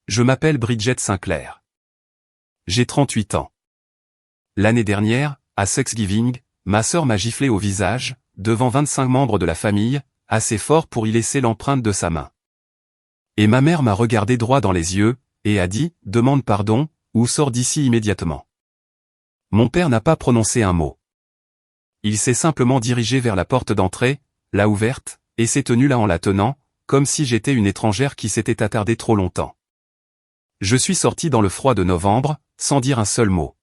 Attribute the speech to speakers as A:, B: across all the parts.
A: Je m'appelle Bridget Sinclair. J'ai 38 ans. L'année dernière, à Thanksgiving, ma sœur m'a giflé au visage, devant 25 membres de la famille, assez fort pour y laisser l'empreinte de sa main. Et ma mère m'a regardé droit dans les yeux, et a dit « Demande pardon, ou sors d'ici immédiatement ». Mon père n'a pas prononcé un mot. Il s'est simplement dirigé vers la porte d'entrée, l'a ouverte, et s'est tenu là en la tenant, comme si j'étais une étrangère qui s'était attardée trop longtemps. Je suis sorti dans le froid de novembre, sans dire un seul mot.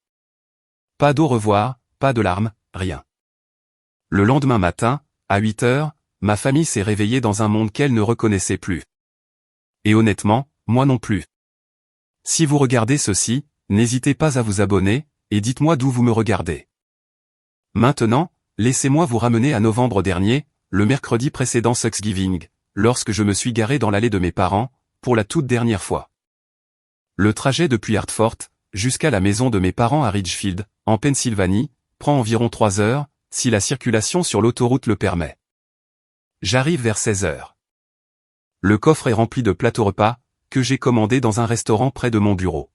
A: Pas d'au revoir, pas de larmes, rien. Le lendemain matin, à 8 heures, ma famille s'est réveillée dans un monde qu'elle ne reconnaissait plus. Et honnêtement, moi non plus. Si vous regardez ceci, n'hésitez pas à vous abonner, et dites-moi d'où vous me regardez. Maintenant, laissez-moi vous ramener à novembre dernier, le mercredi précédent Thanksgiving, lorsque je me suis garé dans l'allée de mes parents, pour la toute dernière fois. Le trajet depuis Hartford, jusqu'à la maison de mes parents à Ridgefield, en Pennsylvanie, prend environ 3 heures, si la circulation sur l'autoroute le permet. J'arrive vers 16 heures. Le coffre est rempli de plateaux repas, que j'ai commandés dans un restaurant près de mon bureau.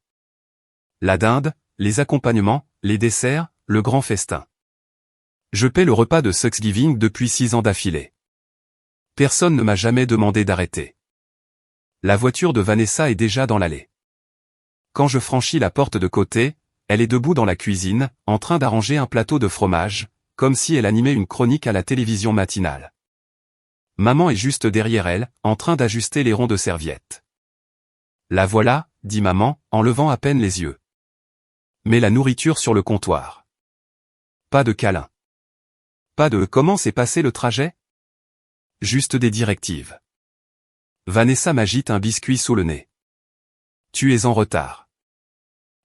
A: La dinde, les accompagnements, les desserts, le grand festin. Je paie le repas de Thanksgiving depuis 6 ans d'affilée. Personne ne m'a jamais demandé d'arrêter. La voiture de Vanessa est déjà dans l'allée. Quand je franchis la porte de côté, elle est debout dans la cuisine, en train d'arranger un plateau de fromage, comme si elle animait une chronique à la télévision matinale. Maman est juste derrière elle, en train d'ajuster les ronds de serviette. La voilà, dit maman, en levant à peine les yeux. Mets la nourriture sur le comptoir. Pas de câlin. Pas de « comment s'est passé le trajet ?» Juste des directives. Vanessa m'agite un biscuit sous le nez. Tu es en retard.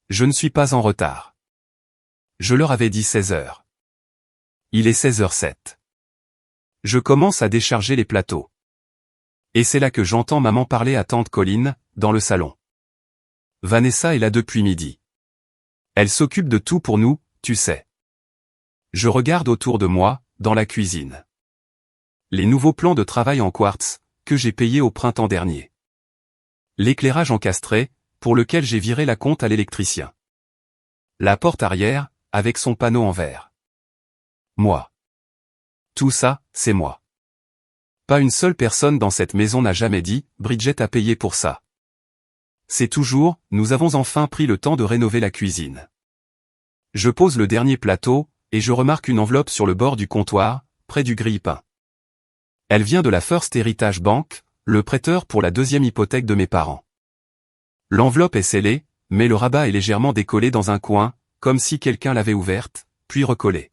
A: Je ne suis pas en retard. Je leur avais dit 16 heures. Il est 16h07. Je commence à décharger les plateaux. Et c'est là que j'entends maman parler à tante Colline, dans le salon. Vanessa est là depuis midi. Elle s'occupe de tout pour nous, tu sais. Je regarde autour de moi, dans la cuisine. Les nouveaux plans de travail en quartz, que j'ai payés au printemps dernier. L'éclairage encastré, pour lequel j'ai viré la compte à l'électricien. La porte arrière, avec son panneau en verre. Moi. Tout ça, c'est moi. Pas une seule personne dans cette maison n'a jamais dit « Bridget a payé pour ça ». C'est toujours « Nous avons enfin pris le temps de rénover la cuisine ». Je pose le dernier plateau, et je remarque une enveloppe sur le bord du comptoir, près du grille-pain. Elle vient de la First Heritage Bank, le prêteur pour la deuxième hypothèque de mes parents. L'enveloppe est scellée, mais le rabat est légèrement décollé dans un coin, comme si quelqu'un l'avait ouverte, puis recollée.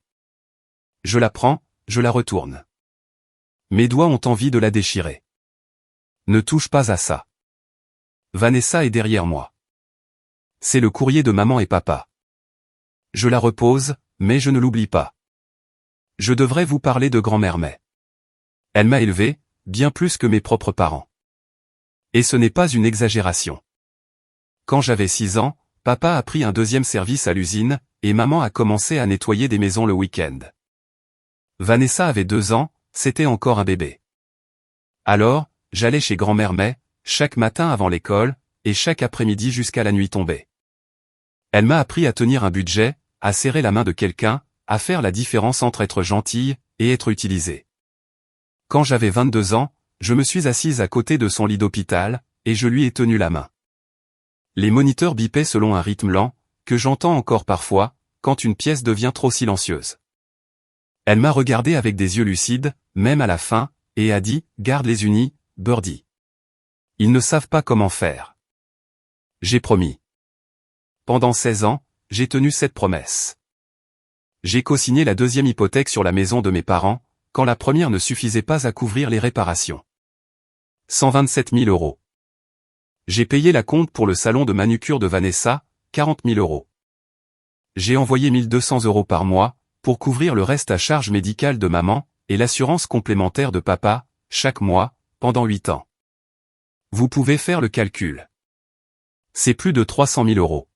A: Je la prends, je la retourne. Mes doigts ont envie de la déchirer. Ne touche pas à ça. Vanessa est derrière moi. C'est le courrier de maman et papa. Je la repose, mais je ne l'oublie pas. Je devrais vous parler de grand-mère May. Elle m'a élevé, bien plus que mes propres parents. Et ce n'est pas une exagération. Quand j'avais 6 ans, papa a pris un deuxième service à l'usine, et maman a commencé à nettoyer des maisons le week-end. Vanessa avait 2 ans, c'était encore un bébé. Alors, j'allais chez grand-mère May, chaque matin avant l'école, et chaque après-midi jusqu'à la nuit tombée. Elle m'a appris à tenir un budget, à serrer la main de quelqu'un, à faire la différence entre être gentille et être utilisée. Quand j'avais 22 ans, je me suis assise à côté de son lit d'hôpital, et je lui ai tenu la main. Les moniteurs bipaient selon un rythme lent, que j'entends encore parfois, quand une pièce devient trop silencieuse. Elle m'a regardé avec des yeux lucides, même à la fin, et a dit « Garde les unis, Birdie. Ils ne savent pas comment faire. » J'ai promis. Pendant 16 ans, j'ai tenu cette promesse. J'ai co-signé la deuxième hypothèque sur la maison de mes parents, quand la première ne suffisait pas à couvrir les réparations. 127 000 €. J'ai payé la compte pour le salon de manucure de Vanessa, 40 000 €. J'ai envoyé 1 200 € par mois, pour couvrir le reste à charge médicale de maman, et l'assurance complémentaire de papa, chaque mois, pendant 8 ans. Vous pouvez faire le calcul. C'est plus de 300 000 €.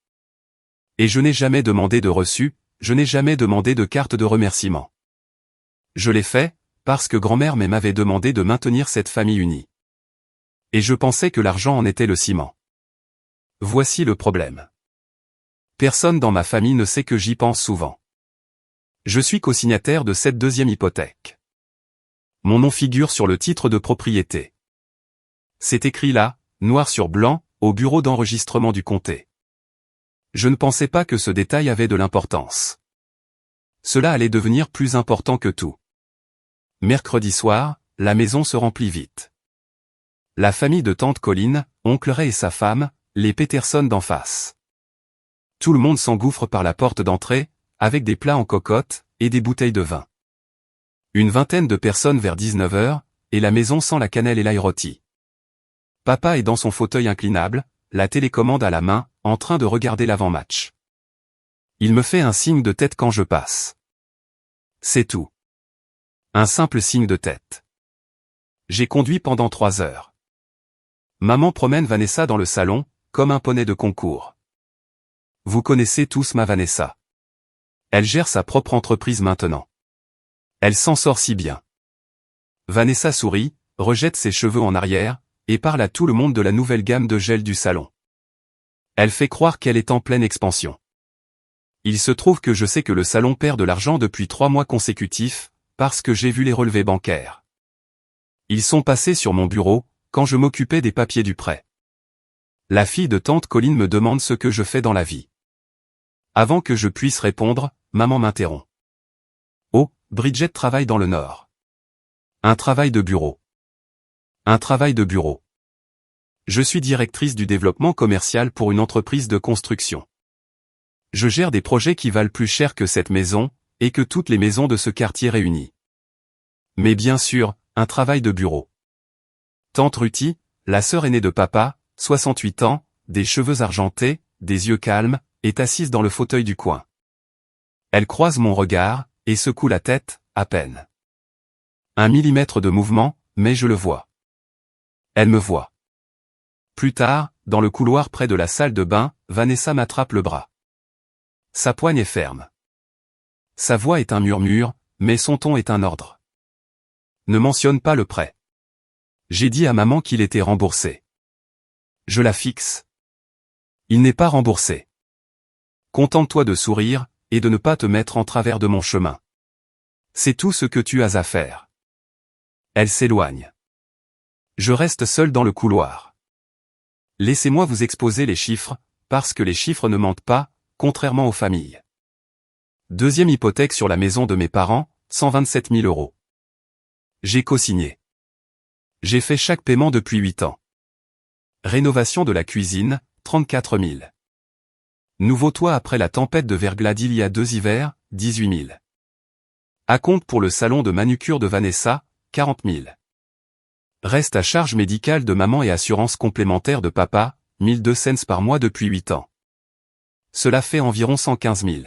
A: Et je n'ai jamais demandé de reçu, je n'ai jamais demandé de carte de remerciement. Je l'ai fait, parce que grand-mère m'avait demandé de maintenir cette famille unie. Et je pensais que l'argent en était le ciment. Voici le problème. Personne dans ma famille ne sait que j'y pense souvent. Je suis cosignataire de cette deuxième hypothèque. Mon nom figure sur le titre de propriété. C'est écrit là, noir sur blanc, au bureau d'enregistrement du comté. Je ne pensais pas que ce détail avait de l'importance. Cela allait devenir plus important que tout. Mercredi soir, la maison se remplit vite. La famille de tante Colline, oncle Ray et sa femme, les Peterson d'en face. Tout le monde s'engouffre par la porte d'entrée, avec des plats en cocotte, et des bouteilles de vin. Une vingtaine de personnes vers 19h, et la maison sent la cannelle et l'ail rôti. Papa est dans son fauteuil inclinable, la télécommande à la main, en train de regarder l'avant-match. Il me fait un signe de tête quand je passe. C'est tout. Un simple signe de tête. J'ai conduit pendant 3 heures. Maman promène Vanessa dans le salon, comme un poney de concours. Vous connaissez tous ma Vanessa. Elle gère sa propre entreprise maintenant. Elle s'en sort si bien. Vanessa sourit, rejette ses cheveux en arrière, et parle à tout le monde de la nouvelle gamme de gel du salon. Elle fait croire qu'elle est en pleine expansion. Il se trouve que je sais que le salon perd de l'argent depuis 3 mois consécutifs, parce que j'ai vu les relevés bancaires. Ils sont passés sur mon bureau, quand je m'occupais des papiers du prêt. La fille de tante Colline me demande ce que je fais dans la vie. Avant que je puisse répondre, maman m'interrompt. Oh, Bridget travaille dans le Nord. Un travail de bureau. Un travail de bureau. Je suis directrice du développement commercial pour une entreprise de construction. Je gère des projets qui valent plus cher que cette maison, et que toutes les maisons de ce quartier réunies. Mais bien sûr, un travail de bureau. Tante Ruthie, la sœur aînée de papa, 68 ans, des cheveux argentés, des yeux calmes, est assise dans le fauteuil du coin. Elle croise mon regard, et secoue la tête, à peine. 1 millimètre de mouvement, mais je le vois. Elle me voit. Plus tard, dans le couloir près de la salle de bain, Vanessa m'attrape le bras. Sa poigne est ferme. Sa voix est un murmure, mais son ton est un ordre. Ne mentionne pas le prêt. J'ai dit à maman qu'il était remboursé. Je la fixe. Il n'est pas remboursé. Contente-toi de sourire, et de ne pas te mettre en travers de mon chemin. C'est tout ce que tu as à faire. Elle s'éloigne. Je reste seul dans le couloir. Laissez-moi vous exposer les chiffres, parce que les chiffres ne mentent pas, contrairement aux familles. Deuxième hypothèque sur la maison de mes parents, 127 000 €. J'ai co-signé. J'ai fait chaque paiement depuis 8 ans. Rénovation de la cuisine, 34 000. Nouveau toit après la tempête de verglas d'il y a 2 hivers, 18 000. Acompte pour le salon de manucure de Vanessa, 40 000. Reste à charge médicale de maman et assurance complémentaire de papa, 1200 cents par mois depuis 8 ans. Cela fait environ 115 000.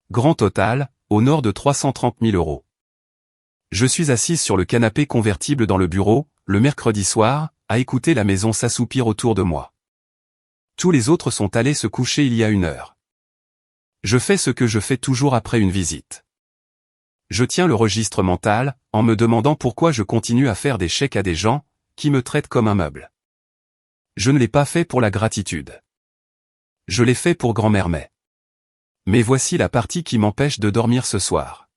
A: Grand total, au nord de 330 000 €. Je suis assise sur le canapé convertible dans le bureau, le mercredi soir, à écouter la maison s'assoupir autour de moi. Tous les autres sont allés se coucher il y a 1 heure. Je fais ce que je fais toujours après une visite. Je tiens le registre mental, en me demandant pourquoi je continue à faire des chèques à des gens, qui me traitent comme un meuble. Je ne l'ai pas fait pour la gratitude. Je l'ai fait pour grand-mère May. Mais voici la partie qui m'empêche de dormir ce soir.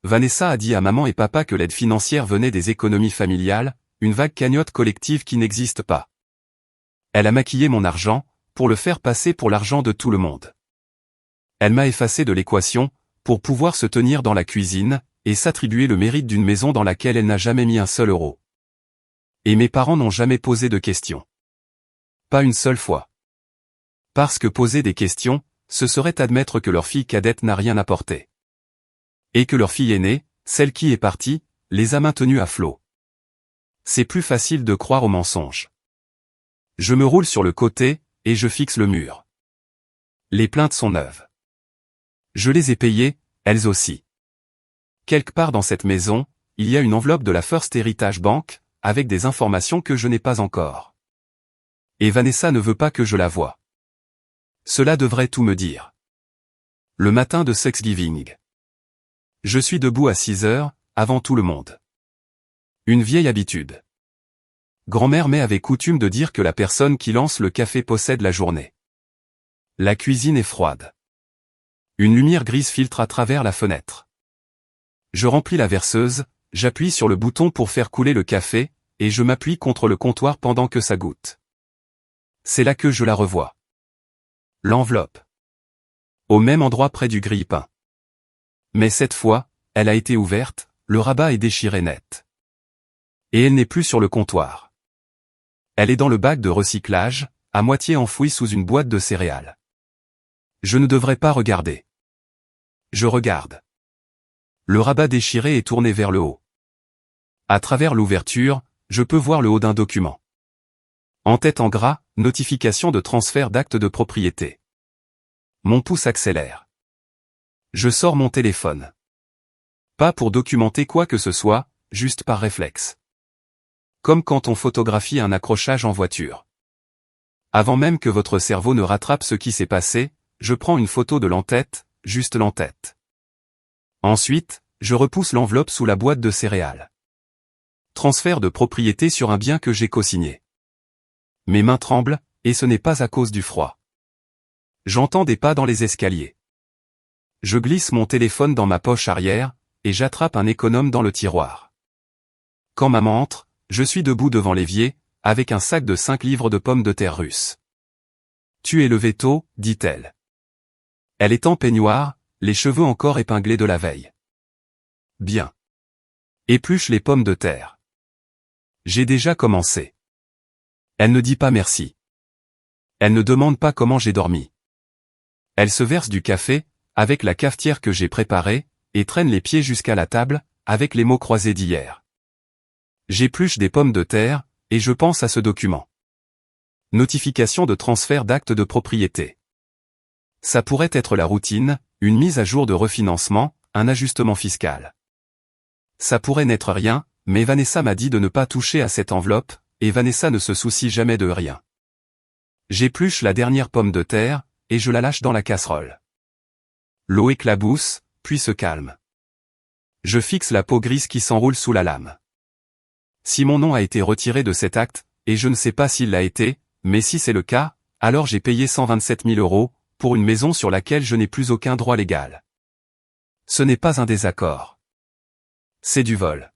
A: Vanessa a dit à maman et papa que l'aide financière venait des économies familiales, une vague cagnotte collective qui n'existe pas. Elle a maquillé mon argent, pour le faire passer pour l'argent de tout le monde. Elle m'a effacé de l'équation, pour pouvoir se tenir dans la cuisine, et s'attribuer le mérite d'une maison dans laquelle elle n'a jamais mis un seul euro. Et mes parents n'ont jamais posé de questions. Pas une seule fois. Parce que poser des questions, ce serait admettre que leur fille cadette n'a rien apporté. Et que leur fille aînée, celle qui est partie, les a maintenus à flot. C'est plus facile de croire aux mensonges. Je me roule sur le côté, et je fixe le mur. Les plaintes sont neuves. Je les ai payées, elles aussi. Quelque part dans cette maison, il y a une enveloppe de la First Heritage Bank, avec des informations que je n'ai pas encore. Et Vanessa ne veut pas que je la voie. Cela devrait tout me dire. Le matin de Thanksgiving. Je suis debout à 6 heures, avant tout le monde. Une vieille habitude. Grand-mère May avait coutume de dire que la personne qui lance le café possède la journée. La cuisine est froide. Une lumière grise filtre à travers la fenêtre. Je remplis la verseuse, j'appuie sur le bouton pour faire couler le café, et je m'appuie contre le comptoir pendant que ça goutte. C'est là que je la revois. L'enveloppe. Au même endroit près du grille-pain. Mais cette fois, elle a été ouverte, le rabat est déchiré net. Et elle n'est plus sur le comptoir. Elle est dans le bac de recyclage, à moitié enfouie sous une boîte de céréales. Je ne devrais pas regarder. Je regarde. Le rabat déchiré est tourné vers le haut. À travers l'ouverture, je peux voir le haut d'un document. En tête en gras, notification de transfert d'acte de propriété. Mon pouce accélère. Je sors mon téléphone. Pas pour documenter quoi que ce soit, juste par réflexe. Comme quand on photographie un accrochage en voiture. Avant même que votre cerveau ne rattrape ce qui s'est passé, je prends une photo de l'entête, juste l'entête. Ensuite, je repousse l'enveloppe sous la boîte de céréales. Transfert de propriété sur un bien que j'ai cosigné. Mes mains tremblent, et ce n'est pas à cause du froid. J'entends des pas dans les escaliers. Je glisse mon téléphone dans ma poche arrière, et j'attrape un économe dans le tiroir. Quand maman entre, je suis debout devant l'évier, avec un sac de 5 livres de pommes de terre russes. Tu es levé tôt, dit-elle. Elle est en peignoir, les cheveux encore épinglés de la veille. Bien. Épluche les pommes de terre. J'ai déjà commencé. Elle ne dit pas merci. Elle ne demande pas comment j'ai dormi. Elle se verse du café, avec la cafetière que j'ai préparée, et traîne les pieds jusqu'à la table, avec les mots croisés d'hier. J'épluche des pommes de terre, et je pense à ce document. Notification de transfert d'acte de propriété. Ça pourrait être la routine, une mise à jour de refinancement, un ajustement fiscal. Ça pourrait n'être rien, mais Vanessa m'a dit de ne pas toucher à cette enveloppe, et Vanessa ne se soucie jamais de rien. J'épluche la dernière pomme de terre, et je la lâche dans la casserole. L'eau éclabousse, puis se calme. Je fixe la peau grise qui s'enroule sous la lame. Si mon nom a été retiré de cet acte, et je ne sais pas s'il l'a été, mais si c'est le cas, alors j'ai payé 127 000 €, pour une maison sur laquelle je n'ai plus aucun droit légal. Ce n'est pas un désaccord. C'est du vol.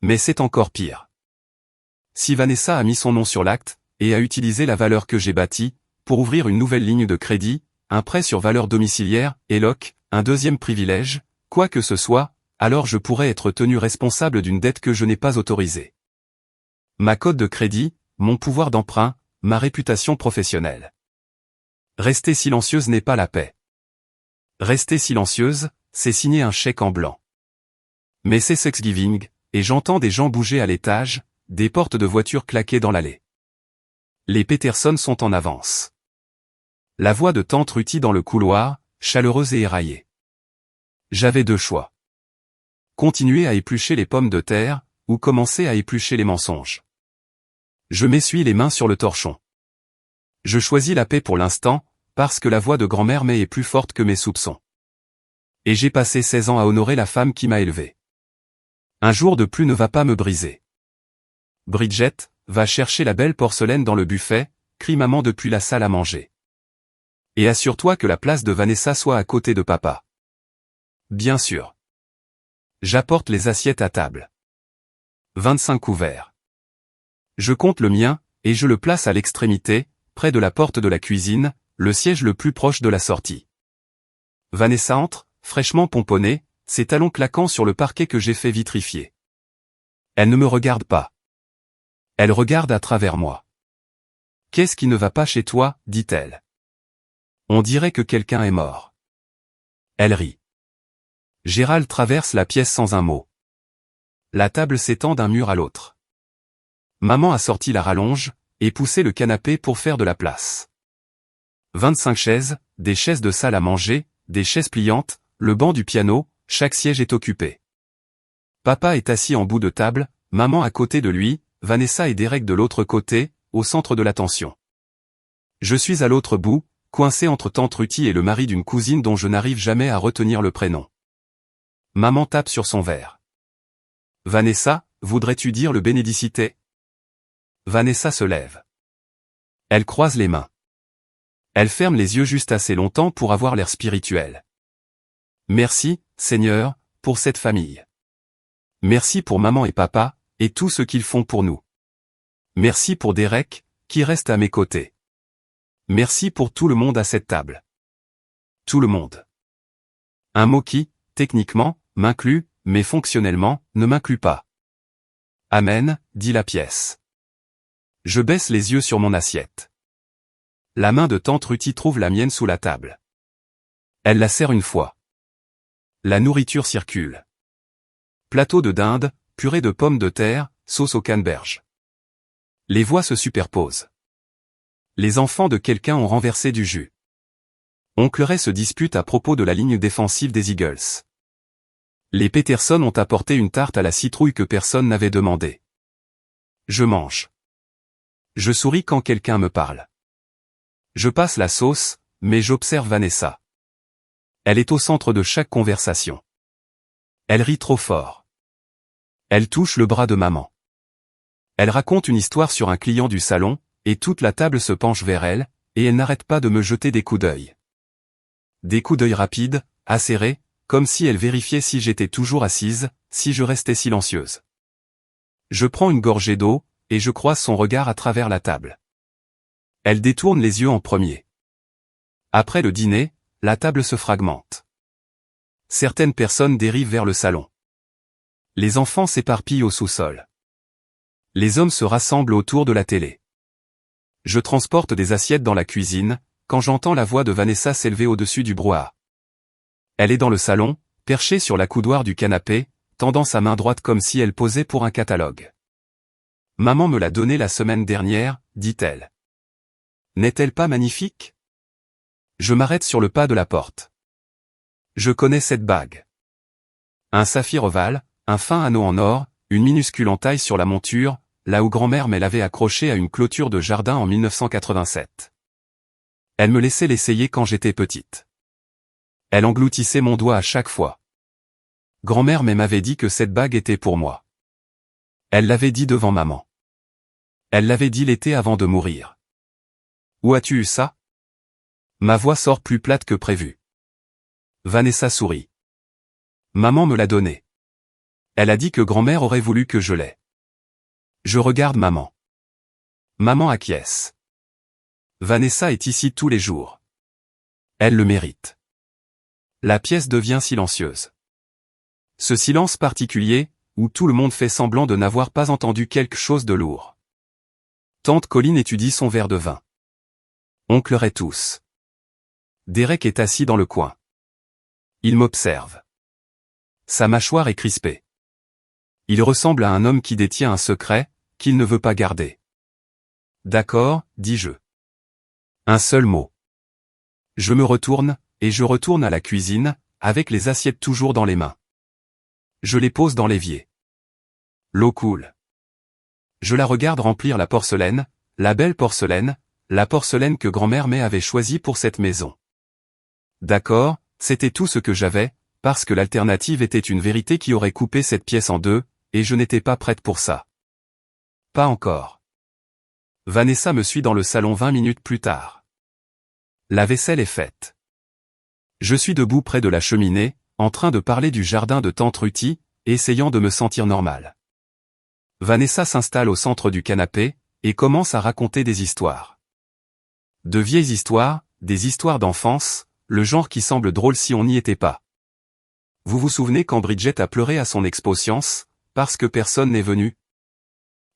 A: Mais c'est encore pire. Si Vanessa a mis son nom sur l'acte, et a utilisé la valeur que j'ai bâtie, pour ouvrir une nouvelle ligne de crédit, un prêt sur valeur domiciliaire, ELOC, un deuxième privilège, quoi que ce soit, alors je pourrais être tenu responsable d'une dette que je n'ai pas autorisée. Ma cote de crédit, mon pouvoir d'emprunt, ma réputation professionnelle. Rester silencieuse n'est pas la paix. Rester silencieuse, c'est signer un chèque en blanc. Mais c'est Thanksgiving, et j'entends des gens bouger à l'étage, des portes de voitures claquer dans l'allée. Les Peterson sont en avance. La voix de tante Ruthie dans le couloir, chaleureuse et éraillée. J'avais deux choix. Continuer à éplucher les pommes de terre, ou commencer à éplucher les mensonges. Je m'essuie les mains sur le torchon. Je choisis la paix pour l'instant, parce que la voix de grand-mère May est plus forte que mes soupçons. Et j'ai passé 16 ans à honorer la femme qui m'a élevé. Un jour de plus ne va pas me briser. Bridget, va chercher la belle porcelaine dans le buffet, crie maman depuis la salle à manger. Et assure-toi que la place de Vanessa soit à côté de papa. Bien sûr. J'apporte les assiettes à table. 25 couverts. Je compte le mien, et je le place à l'extrémité, près de la porte de la cuisine, le siège le plus proche de la sortie. Vanessa entre, fraîchement pomponnée, ses talons claquant sur le parquet que j'ai fait vitrifier. Elle ne me regarde pas. Elle regarde à travers moi. « Qu'est-ce qui ne va pas chez toi ?» dit-elle. On dirait que quelqu'un est mort. Elle rit. Gérald traverse la pièce sans un mot. La table s'étend d'un mur à l'autre. Maman a sorti la rallonge, et poussé le canapé pour faire de la place. 25 chaises, des chaises de salle à manger, des chaises pliantes, le banc du piano, chaque siège est occupé. Papa est assis en bout de table, maman à côté de lui, Vanessa et Derek de l'autre côté, au centre de l'attention. Je suis à l'autre bout, coincé entre tante Ruthie et le mari d'une cousine dont je n'arrive jamais à retenir le prénom. Maman tape sur son verre. Vanessa, voudrais-tu dire le bénédicité ? Vanessa se lève. Elle croise les mains. Elle ferme les yeux juste assez longtemps pour avoir l'air spirituel. Merci, Seigneur, pour cette famille. Merci pour maman et papa, et tout ce qu'ils font pour nous. Merci pour Derek, qui reste à mes côtés. Merci pour tout le monde à cette table. Tout le monde. Un mot qui, techniquement, m'inclut, mais fonctionnellement, ne m'inclut pas. Amen, dit la pièce. Je baisse les yeux sur mon assiette. La main de tante Ruthie trouve la mienne sous la table. Elle la serre une fois. La nourriture circule. Plateau de dinde, purée de pommes de terre, sauce au canneberge. Les voix se superposent. Les enfants de quelqu'un ont renversé du jus. Oncle Ray se dispute à propos de la ligne défensive des Eagles. Les Peterson ont apporté une tarte à la citrouille que personne n'avait demandé. Je mange. Je souris quand quelqu'un me parle. Je passe la sauce, mais j'observe Vanessa. Elle est au centre de chaque conversation. Elle rit trop fort. Elle touche le bras de maman. Elle raconte une histoire sur un client du salon, et toute la table se penche vers elle, et elle n'arrête pas de me jeter des coups d'œil. Des coups d'œil rapides, acérés, comme si elle vérifiait si j'étais toujours assise, si je restais silencieuse. Je prends une gorgée d'eau, et je croise son regard à travers la table. Elle détourne les yeux en premier. Après le dîner, la table se fragmente. Certaines personnes dérivent vers le salon. Les enfants s'éparpillent au sous-sol. Les hommes se rassemblent autour de la télé. Je transporte des assiettes dans la cuisine, quand j'entends la voix de Vanessa s'élever au-dessus du brouhaha. Elle est dans le salon, perchée sur la coudoir du canapé, tendant sa main droite comme si elle posait pour un catalogue. Maman me l'a donné la semaine dernière, dit-elle. N'est-elle pas magnifique? Je m'arrête sur le pas de la porte. Je connais cette bague. Un saphir ovale, un fin anneau en or, une minuscule entaille sur la monture, là où grand-mère me l'avait accrochée à une clôture de jardin en 1987. Elle me laissait l'essayer quand j'étais petite. Elle engloutissait mon doigt à chaque fois. Grand-mère m'avait dit que cette bague était pour moi. Elle l'avait dit devant maman. Elle l'avait dit l'été avant de mourir. Où as-tu eu ça? Ma voix sort plus plate que prévu. Vanessa sourit. Maman me l'a donnée. Elle a dit que grand-mère aurait voulu que je l'aie. Je regarde maman. Maman acquiesce. Vanessa est ici tous les jours. Elle le mérite. La pièce devient silencieuse. Ce silence particulier, où tout le monde fait semblant de n'avoir pas entendu quelque chose de lourd. Tante Colline étudie son verre de vin. Oncle Ray tousse. Derek est assis dans le coin. Il m'observe. Sa mâchoire est crispée. Il ressemble à un homme qui détient un secret, qu'il ne veut pas garder. D'accord, dis-je. Un seul mot. Je me retourne, et je retourne à la cuisine, avec les assiettes toujours dans les mains. Je les pose dans l'évier. L'eau coule. Je la regarde remplir la porcelaine, la belle porcelaine, la porcelaine que grand-mère avait choisie pour cette maison. D'accord, c'était tout ce que j'avais, parce que l'alternative était une vérité qui aurait coupé cette pièce en deux, et je n'étais pas prête pour ça. Pas encore. Vanessa me suit dans le salon 20 minutes plus tard. La vaisselle est faite. Je suis debout près de la cheminée, en train de parler du jardin de tante Ruthie, essayant de me sentir normal. Vanessa s'installe au centre du canapé, et commence à raconter des histoires. De vieilles histoires, des histoires d'enfance, le genre qui semble drôle si on n'y était pas. Vous vous souvenez quand Bridget a pleuré à son expo-science, parce que personne n'est venu?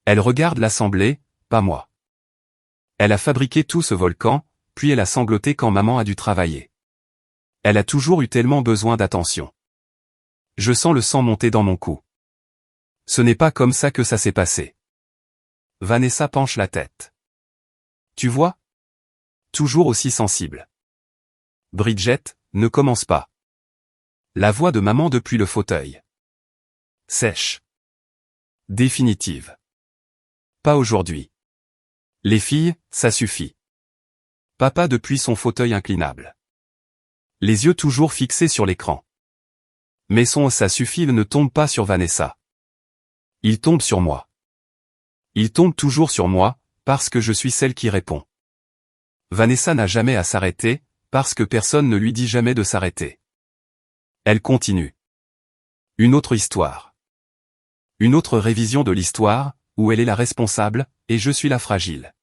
A: Elle regarde l'assemblée, pas moi. Elle a fabriqué tout ce volcan, puis elle a sangloté quand maman a dû travailler. Elle a toujours eu tellement besoin d'attention. Je sens le sang monter dans mon cou. Ce n'est pas comme ça que ça s'est passé. Vanessa penche la tête. Tu vois? Toujours aussi sensible. Bridget, ne commence pas. La voix de maman depuis le fauteuil. Sèche. Définitive. Pas aujourd'hui. Les filles, ça suffit. Papa depuis son fauteuil inclinable. Les yeux toujours fixés sur l'écran. Mais son ça suffit ne tombe pas sur Vanessa. Il tombe sur moi. Il tombe toujours sur moi, parce que je suis celle qui répond. Vanessa n'a jamais à s'arrêter, parce que personne ne lui dit jamais de s'arrêter. Elle continue. Une autre histoire. Une autre révision de l'histoire, où elle est la responsable, et je suis la fragile.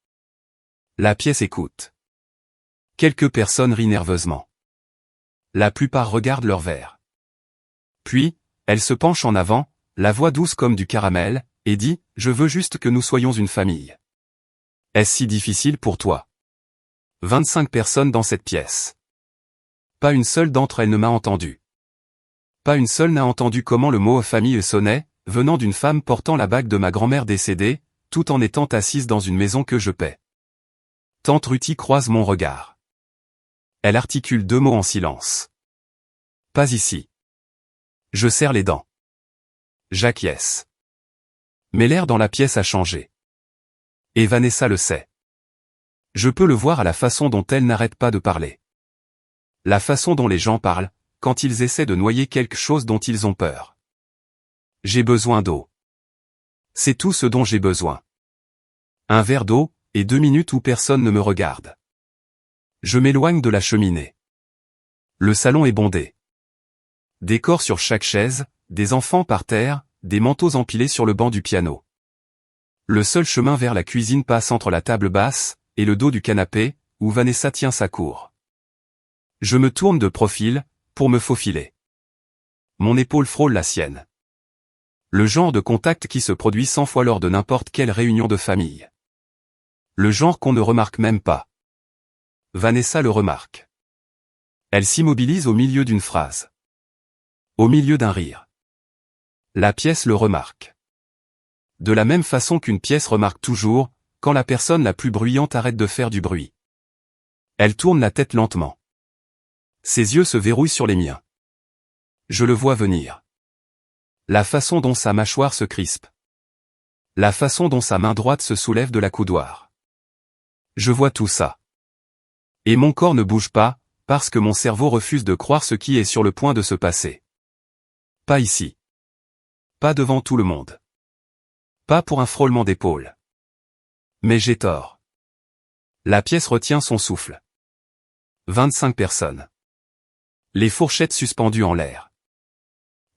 A: La pièce écoute. Quelques personnes rient nerveusement. La plupart regardent leur verre. Puis, elle se penche en avant, la voix douce comme du caramel, et dit « Je veux juste que nous soyons une famille. » Est-ce si difficile pour toi? 25 personnes dans cette pièce. Pas une seule d'entre elles ne m'a entendu. Pas une seule n'a entendu comment le mot « famille » sonnait, venant d'une femme portant la bague de ma grand-mère décédée, tout en étant assise dans une maison que je paie. Tante Ruthie croise mon regard. Elle articule 2 mots en silence. Pas ici. Je serre les dents. J'acquiesce. Mais l'air dans la pièce a changé. Et Vanessa le sait. Je peux le voir à la façon dont elle n'arrête pas de parler. La façon dont les gens parlent, quand ils essaient de noyer quelque chose dont ils ont peur. J'ai besoin d'eau. C'est tout ce dont j'ai besoin. Un verre d'eau, et 2 minutes où personne ne me regarde. Je m'éloigne de la cheminée. Le salon est bondé. Des corps sur chaque chaise, des enfants par terre, des manteaux empilés sur le banc du piano. Le seul chemin vers la cuisine passe entre la table basse et le dos du canapé, où Vanessa tient sa cour. Je me tourne de profil, pour me faufiler. Mon épaule frôle la sienne. Le genre de contact qui se produit 100 fois lors de n'importe quelle réunion de famille. Le genre qu'on ne remarque même pas. Vanessa le remarque. Elle s'immobilise au milieu d'une phrase. Au milieu d'un rire. La pièce le remarque. De la même façon qu'une pièce remarque toujours, quand la personne la plus bruyante arrête de faire du bruit. Elle tourne la tête lentement. Ses yeux se verrouillent sur les miens. Je le vois venir. La façon dont sa mâchoire se crispe. La façon dont sa main droite se soulève de la coudoir. Je vois tout ça. Et mon corps ne bouge pas, parce que mon cerveau refuse de croire ce qui est sur le point de se passer. Pas ici. Pas devant tout le monde. Pas pour un frôlement d'épaule. Mais j'ai tort. La pièce retient son souffle. 25 personnes. Les fourchettes suspendues en l'air.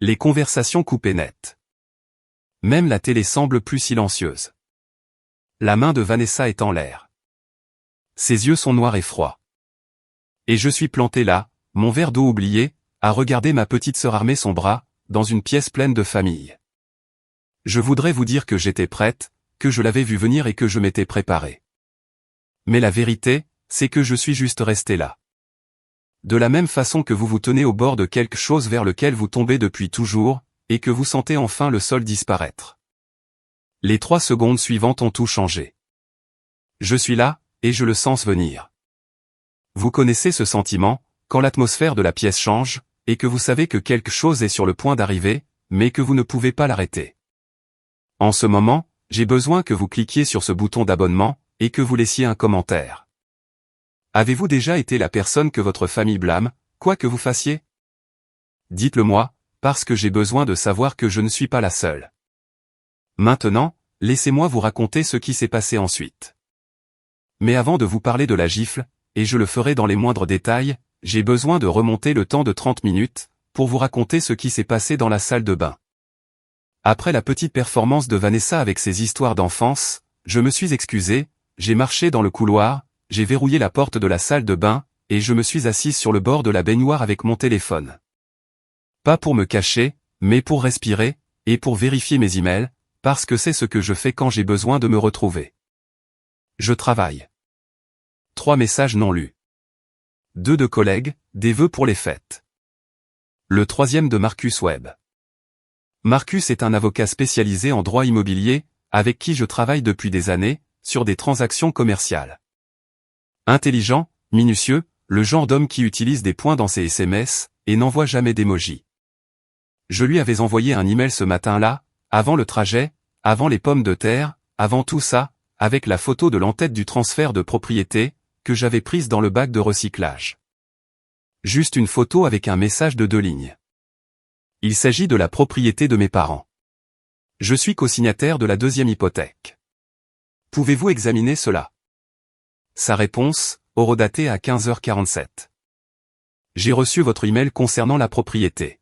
A: Les conversations coupées net. Même la télé semble plus silencieuse. La main de Vanessa est en l'air. Ses yeux sont noirs et froids. Et je suis planté là, mon verre d'eau oublié, à regarder ma petite sœur armer son bras, dans une pièce pleine de famille. Je voudrais vous dire que j'étais prête, que je l'avais vu venir et que je m'étais préparé. Mais la vérité, c'est que je suis juste resté là. De la même façon que vous vous tenez au bord de quelque chose vers lequel vous tombez depuis toujours, et que vous sentez enfin le sol disparaître. Les 3 secondes suivantes ont tout changé. Je suis là, et je le sens venir. Vous connaissez ce sentiment, quand l'atmosphère de la pièce change, et que vous savez que quelque chose est sur le point d'arriver, mais que vous ne pouvez pas l'arrêter. En ce moment, j'ai besoin que vous cliquiez sur ce bouton d'abonnement, et que vous laissiez un commentaire. Avez-vous déjà été la personne que votre famille blâme, quoi que vous fassiez? Dites-le moi, parce que j'ai besoin de savoir que je ne suis pas la seule. Maintenant, laissez-moi vous raconter ce qui s'est passé ensuite. Mais avant de vous parler de la gifle, et je le ferai dans les moindres détails, j'ai besoin de remonter le temps de 30 minutes, pour vous raconter ce qui s'est passé dans la salle de bain. Après la petite performance de Vanessa avec ses histoires d'enfance, je me suis excusé, j'ai marché dans le couloir, j'ai verrouillé la porte de la salle de bain, et je me suis assise sur le bord de la baignoire avec mon téléphone. Pas pour me cacher, mais pour respirer, et pour vérifier mes emails, parce que c'est ce que je fais quand j'ai besoin de me retrouver. Je travaille. 3 messages non lus. 2 de collègues, des vœux pour les fêtes. Le 3e de Marcus Webb. Marcus est un avocat spécialisé en droit immobilier, avec qui je travaille depuis des années, sur des transactions commerciales. Intelligent, minutieux, le genre d'homme qui utilise des points dans ses SMS, et n'envoie jamais d'émoji. Je lui avais envoyé un email ce matin-là, avant le trajet, avant les pommes de terre, avant tout ça, avec la photo de l'entête du transfert de propriété, que j'avais prise dans le bac de recyclage. Juste une photo avec un message de 2 lignes. Il s'agit de la propriété de mes parents. Je suis cosignataire de la 2e hypothèque. Pouvez-vous examiner cela? Sa réponse, horodatée à 15h47. J'ai reçu votre email concernant la propriété.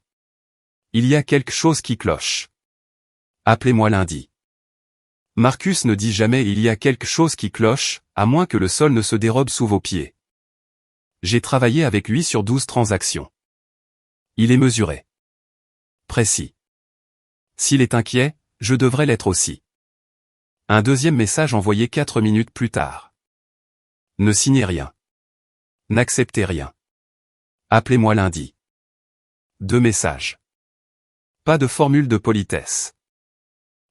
A: Il y a quelque chose qui cloche. Appelez-moi lundi. Marcus ne dit jamais il y a quelque chose qui cloche, à moins que le sol ne se dérobe sous vos pieds. J'ai travaillé avec lui sur 12 transactions. Il est mesuré. Précis. S'il est inquiet, je devrais l'être aussi. Un deuxième message envoyé 4 minutes plus tard. Ne signez rien. N'acceptez rien. Appelez-moi lundi. 2 messages. Pas de formule de politesse.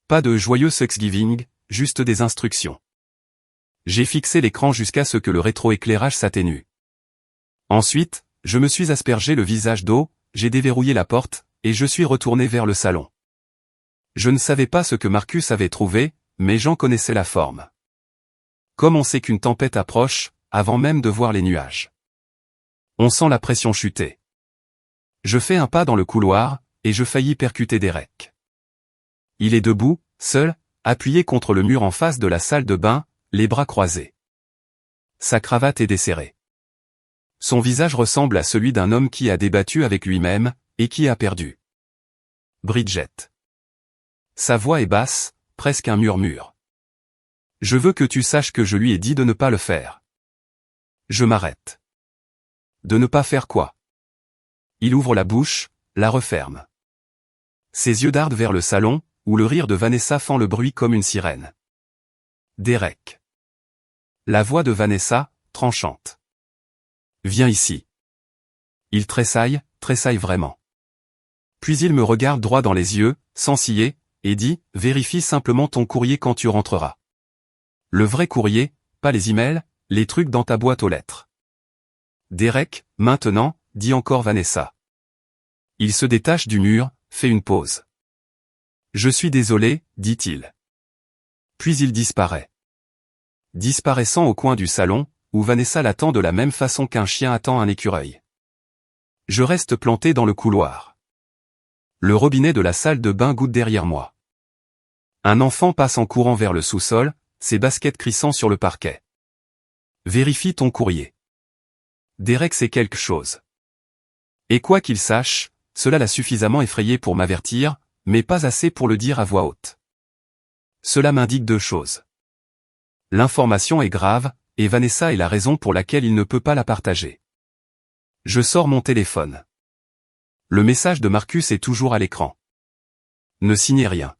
A: Pas de joyeux Thanksgiving, juste des instructions. J'ai fixé l'écran jusqu'à ce que le rétroéclairage s'atténue. Ensuite, je me suis aspergé le visage d'eau, j'ai déverrouillé la porte, et je suis retourné vers le salon. Je ne savais pas ce que Marcus avait trouvé, mais j'en connaissais la forme. Comme on sait qu'une tempête approche, avant même de voir les nuages. On sent la pression chuter. Je fais un pas dans le couloir, et je faillis percuter Derek. Il est debout, seul, appuyé contre le mur en face de la salle de bain, les bras croisés. Sa cravate est desserrée. Son visage ressemble à celui d'un homme qui a débattu avec lui-même, et qui a perdu. Bridget. Sa voix est basse, presque un murmure. Je veux que tu saches que je lui ai dit de ne pas le faire. Je m'arrête. De ne pas faire quoi? Il ouvre la bouche, la referme. Ses yeux dardent vers le salon, où le rire de Vanessa fend le bruit comme une sirène. Derek. La voix de Vanessa, tranchante. Viens ici. Il tressaille vraiment. Puis il me regarde droit dans les yeux, sans ciller, et dit, vérifie simplement ton courrier quand tu rentreras. Le vrai courrier, pas les emails, les trucs dans ta boîte aux lettres. Derek, maintenant, dit encore Vanessa. Il se détache du mur, fait une pause. Je suis désolé, dit-il. Puis il disparaît. Disparaissant au coin du salon, où Vanessa l'attend de la même façon qu'un chien attend un écureuil. Je reste planté dans le couloir. Le robinet de la salle de bain goutte derrière moi. Un enfant passe en courant vers le sous-sol, ses baskets crissant sur le parquet. Vérifie ton courrier. Derek sait quelque chose. Et quoi qu'il sache, cela l'a suffisamment effrayé pour m'avertir, mais pas assez pour le dire à voix haute. Cela m'indique 2 choses. L'information est grave, et Vanessa est la raison pour laquelle il ne peut pas la partager. Je sors mon téléphone. Le message de Marcus est toujours à l'écran. Ne signez rien.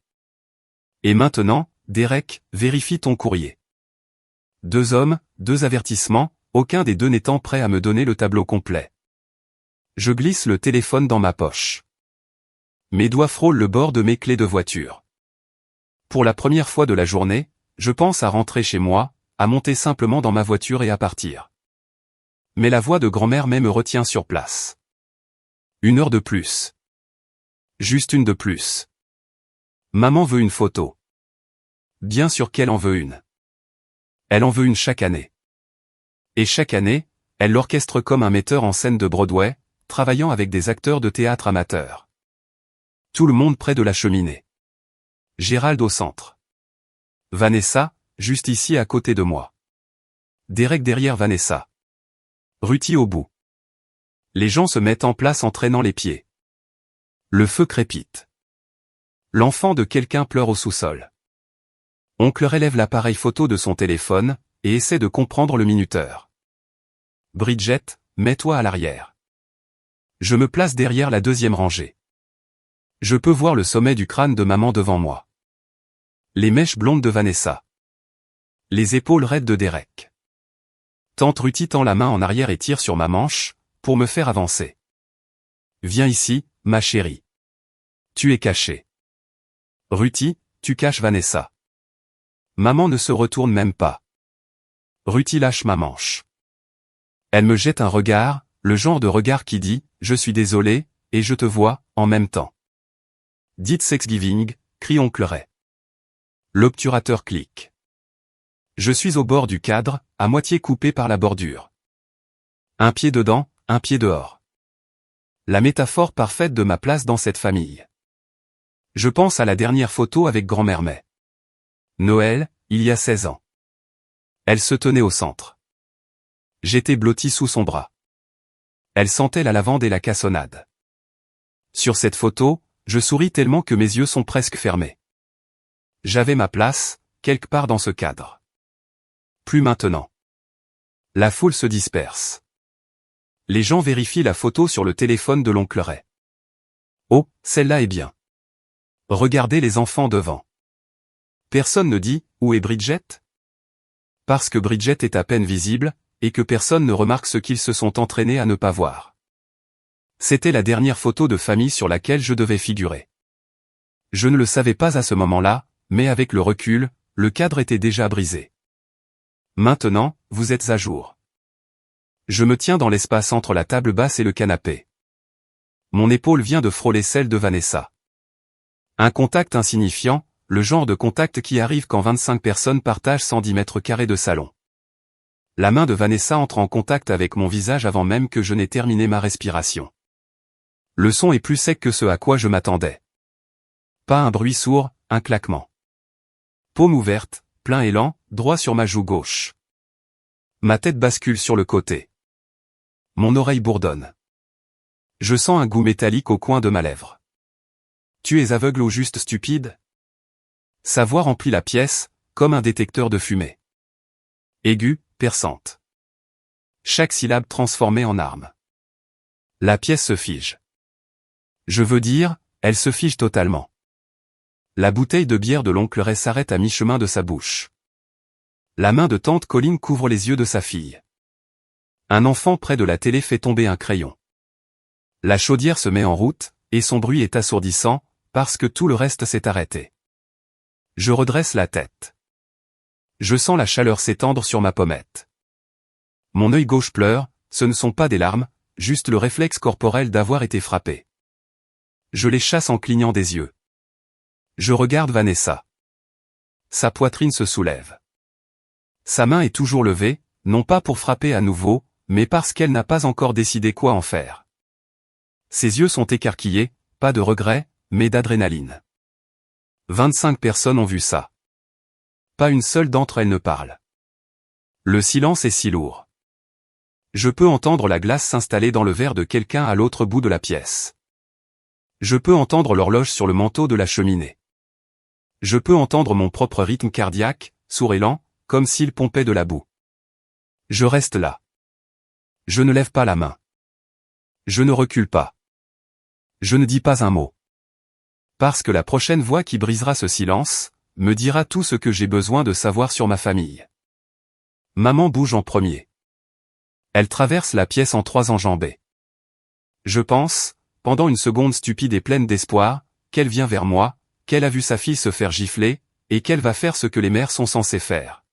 A: Et maintenant, Derek, vérifie ton courrier. 2 hommes, 2 avertissements, aucun des 2 n'étant prêt à me donner le tableau complet. Je glisse le téléphone dans ma poche. Mes doigts frôlent le bord de mes clés de voiture. Pour la première fois de la journée, je pense à rentrer chez moi, à monter simplement dans ma voiture et à partir. Mais la voix de grand-mère me retient sur place. 1 heure de plus. Juste une de plus. Maman veut une photo. Bien sûr qu'elle en veut une. Elle en veut une chaque année. Et chaque année, elle l'orchestre comme un metteur en scène de Broadway, travaillant avec des acteurs de théâtre amateurs. Tout le monde près de la cheminée. Gérald au centre. Vanessa, juste ici à côté de moi. Derek derrière Vanessa. Ruthie au bout. Les gens se mettent en place en traînant les pieds. Le feu crépite. L'enfant de quelqu'un pleure au sous-sol. Oncle relève l'appareil photo de son téléphone, et essaie de comprendre le minuteur. Bridget, mets-toi à l'arrière. Je me place derrière la 2e rangée. Je peux voir le sommet du crâne de maman devant moi. Les mèches blondes de Vanessa. Les épaules raides de Derek. Tante Ruthie tend la main en arrière et tire sur ma manche, pour me faire avancer. Viens ici, ma chérie. Tu es cachée. Ruthie, tu caches Vanessa. Maman ne se retourne même pas. Ruthie lâche ma manche. Elle me jette un regard, le genre de regard qui dit, je suis désolé, et je te vois, en même temps. Dites Thanksgiving, crie oncle Ray. L'obturateur clique. Je suis au bord du cadre, à moitié coupé par la bordure. Un pied dedans, un pied dehors. La métaphore parfaite de ma place dans cette famille. Je pense à la dernière photo avec grand-mère May. Noël, il y a 16 ans. Elle se tenait au centre. J'étais blotti sous son bras. Elle sentait la lavande et la cassonade. Sur cette photo, je souris tellement que mes yeux sont presque fermés. J'avais ma place, quelque part dans ce cadre. Plus maintenant. La foule se disperse. Les gens vérifient la photo sur le téléphone de l'oncle Ray. Oh, celle-là est bien. Regardez les enfants devant. Personne ne dit « Où est Bridget ?» Parce que Bridget est à peine visible, et que personne ne remarque ce qu'ils se sont entraînés à ne pas voir. C'était la dernière photo de famille sur laquelle je devais figurer. Je ne le savais pas à ce moment-là, mais avec le recul, le cadre était déjà brisé. Maintenant, vous êtes à jour. Je me tiens dans l'espace entre la table basse et le canapé. Mon épaule vient de frôler celle de Vanessa. Un contact insignifiant, le genre de contact qui arrive quand 25 personnes partagent 110 mètres carrés de salon. La main de Vanessa entre en contact avec mon visage avant même que je n'ai terminé ma respiration. Le son est plus sec que ce à quoi je m'attendais. Pas un bruit sourd, un claquement. Paume ouverte, plein élan, droit sur ma joue gauche. Ma tête bascule sur le côté. Mon oreille bourdonne. Je sens un goût métallique au coin de ma lèvre. Tu es aveugle ou juste stupide? Sa voix remplit la pièce, comme un détecteur de fumée. Aiguë, perçante. Chaque syllabe transformée en arme. La pièce se fige. Je veux dire, elle se fige totalement. La bouteille de bière de l'oncle Ray s'arrête à mi-chemin de sa bouche. La main de tante Colline couvre les yeux de sa fille. Un enfant près de la télé fait tomber un crayon. La chaudière se met en route, et son bruit est assourdissant, parce que tout le reste s'est arrêté. Je redresse la tête. Je sens la chaleur s'étendre sur ma pommette. Mon œil gauche pleure, ce ne sont pas des larmes, juste le réflexe corporel d'avoir été frappé. Je les chasse en clignant des yeux. Je regarde Vanessa. Sa poitrine se soulève. Sa main est toujours levée, non pas pour frapper à nouveau, mais parce qu'elle n'a pas encore décidé quoi en faire. Ses yeux sont écarquillés, pas de regret, mais d'adrénaline. 25 personnes ont vu ça. Pas une seule d'entre elles ne parle. Le silence est si lourd. Je peux entendre la glace s'installer dans le verre de quelqu'un à l'autre bout de la pièce. Je peux entendre l'horloge sur le manteau de la cheminée. Je peux entendre mon propre rythme cardiaque, sourd et lent, comme s'il pompait de la boue. Je reste là. Je ne lève pas la main. Je ne recule pas. Je ne dis pas un mot. Parce que la prochaine voix qui brisera ce silence, me dira tout ce que j'ai besoin de savoir sur ma famille. Maman bouge en premier. Elle traverse la pièce en 3 enjambées. Je pense, pendant une seconde stupide et pleine d'espoir, qu'elle vient vers moi, qu'elle a vu sa fille se faire gifler, et qu'elle va faire ce que les mères sont censées faire.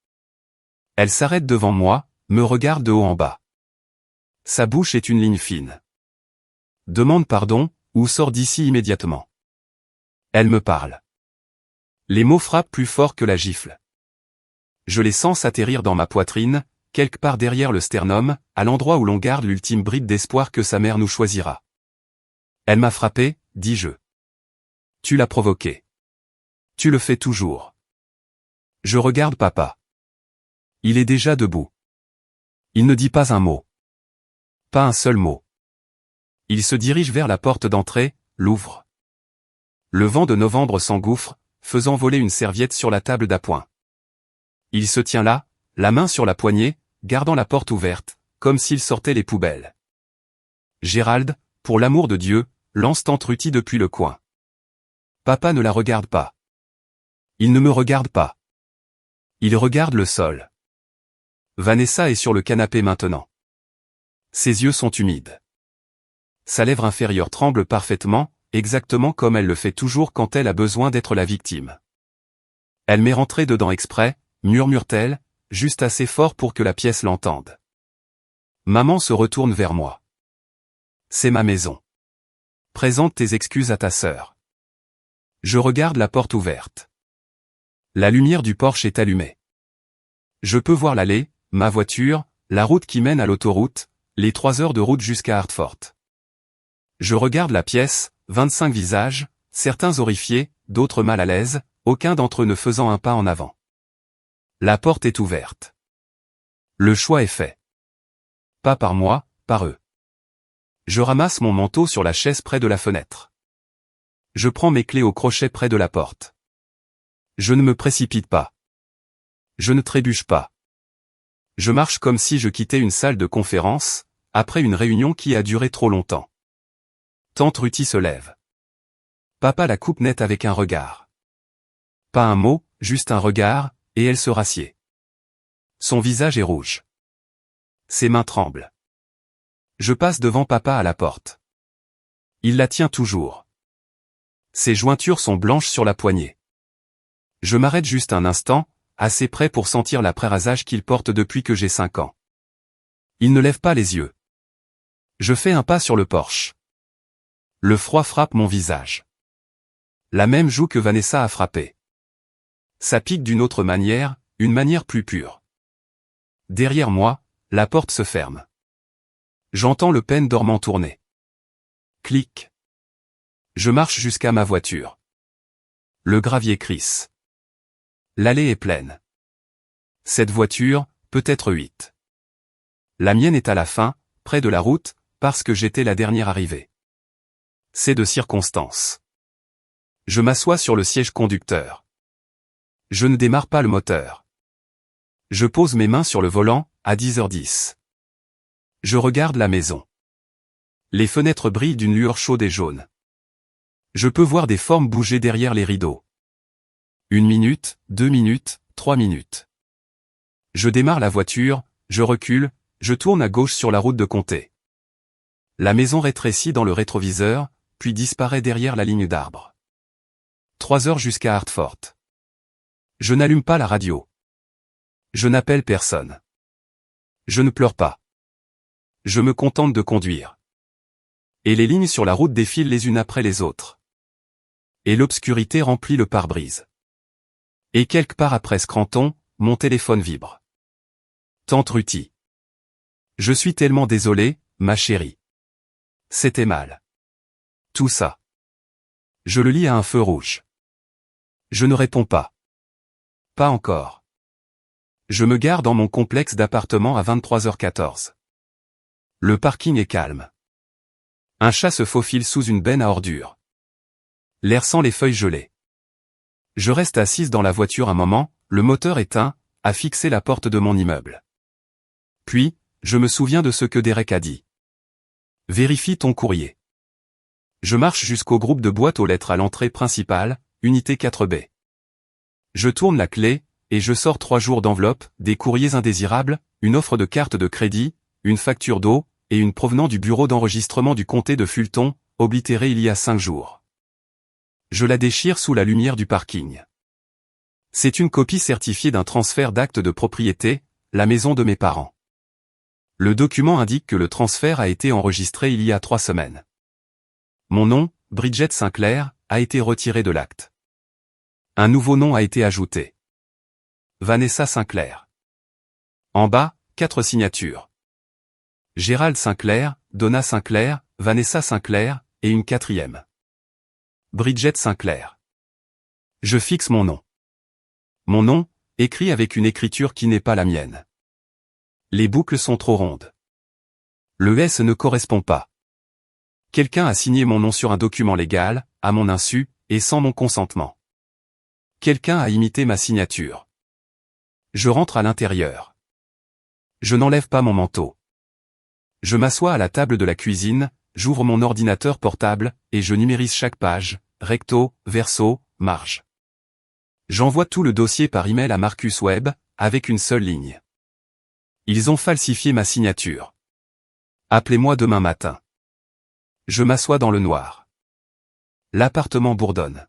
A: Elle s'arrête devant moi, me regarde de haut en bas. Sa bouche est une ligne fine. Demande pardon, ou sors d'ici immédiatement. Elle me parle. Les mots frappent plus fort que la gifle. Je les sens s'atterrir dans ma poitrine, quelque part derrière le sternum, à l'endroit où l'on garde l'ultime bride d'espoir que sa mère nous choisira. Elle m'a frappé, dis-je. Tu l'as provoqué. Tu le fais toujours. Je regarde papa. Il est déjà debout. Il ne dit pas un mot. Pas un seul mot. Il se dirige vers la porte d'entrée, l'ouvre. Le vent de novembre s'engouffre, faisant voler une serviette sur la table d'appoint. Il se tient là, la main sur la poignée, gardant la porte ouverte, comme s'il sortait les poubelles. Gérald, pour l'amour de Dieu, lance tante Ruthie depuis le coin. Papa ne la regarde pas. Il ne me regarde pas. Il regarde le sol. Vanessa est sur le canapé maintenant. Ses yeux sont humides. Sa lèvre inférieure tremble parfaitement, exactement comme elle le fait toujours quand elle a besoin d'être la victime. Elle m'est rentrée dedans exprès, murmure-t-elle, juste assez fort pour que la pièce l'entende. Maman se retourne vers moi. C'est ma maison. Présente tes excuses à ta sœur. Je regarde la porte ouverte. La lumière du porche est allumée. Je peux voir l'allée, ma voiture, la route qui mène à l'autoroute, les 3 heures de route jusqu'à Hartford. Je regarde la pièce, 25 visages, certains horrifiés, d'autres mal à l'aise, aucun d'entre eux ne faisant un pas en avant. La porte est ouverte. Le choix est fait. Pas par moi, par eux. Je ramasse mon manteau sur la chaise près de la fenêtre. Je prends mes clés au crochet près de la porte. Je ne me précipite pas. Je ne trébuche pas. Je marche comme si je quittais une salle de conférence, après une réunion qui a duré trop longtemps. Tante Ruthie se lève. Papa la coupe net avec un regard. Pas un mot, juste un regard, et elle se rassied. Son visage est rouge. Ses mains tremblent. Je passe devant papa à la porte. Il la tient toujours. Ses jointures sont blanches sur la poignée. Je m'arrête juste un instant, assez près pour sentir l'après-rasage qu'il porte depuis que j'ai 5 ans. Il ne lève pas les yeux. Je fais un pas sur le porche. Le froid frappe mon visage. La même joue que Vanessa a frappé. Ça pique d'une autre manière, une manière plus pure. Derrière moi, la porte se ferme. J'entends le pêne dormant tourner. Clic. Je marche jusqu'à ma voiture. Le gravier crisse. L'allée est pleine. Cette voiture, peut-être 8. La mienne est à la fin, près de la route, parce que j'étais la dernière arrivée. C'est de circonstance. Je m'assois sur le siège conducteur. Je ne démarre pas le moteur. Je pose mes mains sur le volant, à 10h10. Je regarde la maison. Les fenêtres brillent d'une lueur chaude et jaune. Je peux voir des formes bouger derrière les rideaux. 1 minute, 2 minutes, 3 minutes. Je démarre la voiture, je recule, je tourne à gauche sur la route de Comté. La maison rétrécit dans le rétroviseur, puis disparaît derrière la ligne d'arbres. 3 heures jusqu'à Hartford. Je n'allume pas la radio. Je n'appelle personne. Je ne pleure pas. Je me contente de conduire. Et les lignes sur la route défilent les unes après les autres. Et l'obscurité remplit le pare-brise. Et quelque part après Scranton, mon téléphone vibre. Tante Ruthie. Je suis tellement désolé, ma chérie. C'était mal. Tout ça. Je le lis à un feu rouge. Je ne réponds pas. Pas encore. Je me gare dans mon complexe d'appartements à 23h14. Le parking est calme. Un chat se faufile sous une benne à ordures. L'air sent les feuilles gelées. Je reste assise dans la voiture un moment, le moteur éteint, à fixer la porte de mon immeuble. Puis, je me souviens de ce que Derek a dit. Vérifie ton courrier. Je marche jusqu'au groupe de boîtes aux lettres à l'entrée principale, unité 4B. Je tourne la clé, et je sors 3 jours d'enveloppe, des courriers indésirables, une offre de carte de crédit, une facture d'eau, et une provenant du bureau d'enregistrement du comté de Fulton, oblitérée il y a 5 jours. Je la déchire sous la lumière du parking. C'est une copie certifiée d'un transfert d'acte de propriété, la maison de mes parents. Le document indique que le transfert a été enregistré il y a 3 semaines. Mon nom, Bridget Sinclair, a été retiré de l'acte. Un nouveau nom a été ajouté. Vanessa Sinclair. En bas, 4 signatures. Gérald Sinclair, Donna Sinclair, Vanessa Sinclair, et une 4e. Bridget Sinclair. Je fixe mon nom. Mon nom, écrit avec une écriture qui n'est pas la mienne. Les boucles sont trop rondes. Le S ne correspond pas. Quelqu'un a signé mon nom sur un document légal, à mon insu, et sans mon consentement. Quelqu'un a imité ma signature. Je rentre à l'intérieur. Je n'enlève pas mon manteau. Je m'assois à la table de la cuisine, j'ouvre mon ordinateur portable, et je numérise chaque page, recto, verso, marge. J'envoie tout le dossier par email à Marcus Webb, avec une seule ligne. Ils ont falsifié ma signature. Appelez-moi demain matin. Je m'assois dans le noir. L'appartement bourdonne.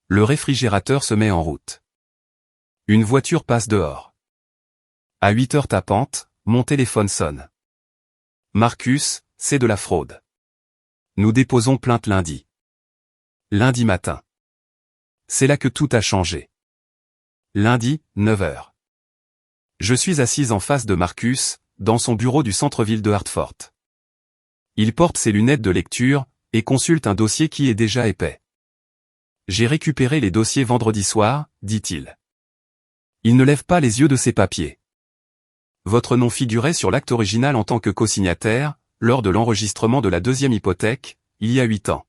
A: Le réfrigérateur se met en route. Une voiture passe dehors. À 8 heures tapantes, mon téléphone sonne. Marcus, c'est de la fraude. Nous déposons plainte lundi. Lundi matin. C'est là que tout a changé. Lundi, 9 heures. Je suis assise en face de Marcus, dans son bureau du centre-ville de Hartford. Il porte ses lunettes de lecture, et consulte un dossier qui est déjà épais. J'ai récupéré les dossiers vendredi soir, dit-il. Il ne lève pas les yeux de ses papiers. Votre nom figurait sur l'acte original en tant que co-signataire, lors de l'enregistrement de la deuxième hypothèque, il y a 8 ans.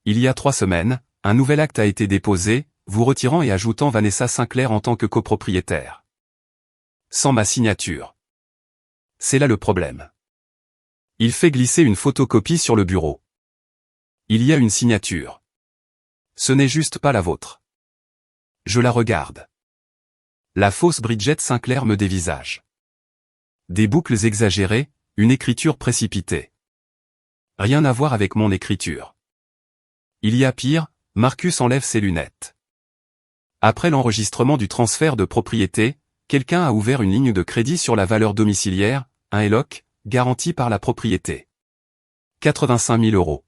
A: Il y a 3 semaines, un nouvel acte a été déposé, vous retirant et ajoutant Vanessa Sinclair en tant que copropriétaire. Sans ma signature. C'est là le problème. Il fait glisser une photocopie sur le bureau. Il y a une signature. Ce n'est juste pas la vôtre. Je la regarde. La fausse Bridget Sinclair me dévisage. Des boucles exagérées, une écriture précipitée. Rien à voir avec mon écriture. Il y a pire, Marcus enlève ses lunettes. Après l'enregistrement du transfert de propriété, quelqu'un a ouvert une ligne de crédit sur la valeur domiciliaire, un ELOC, garanti par la propriété. 85 000 €.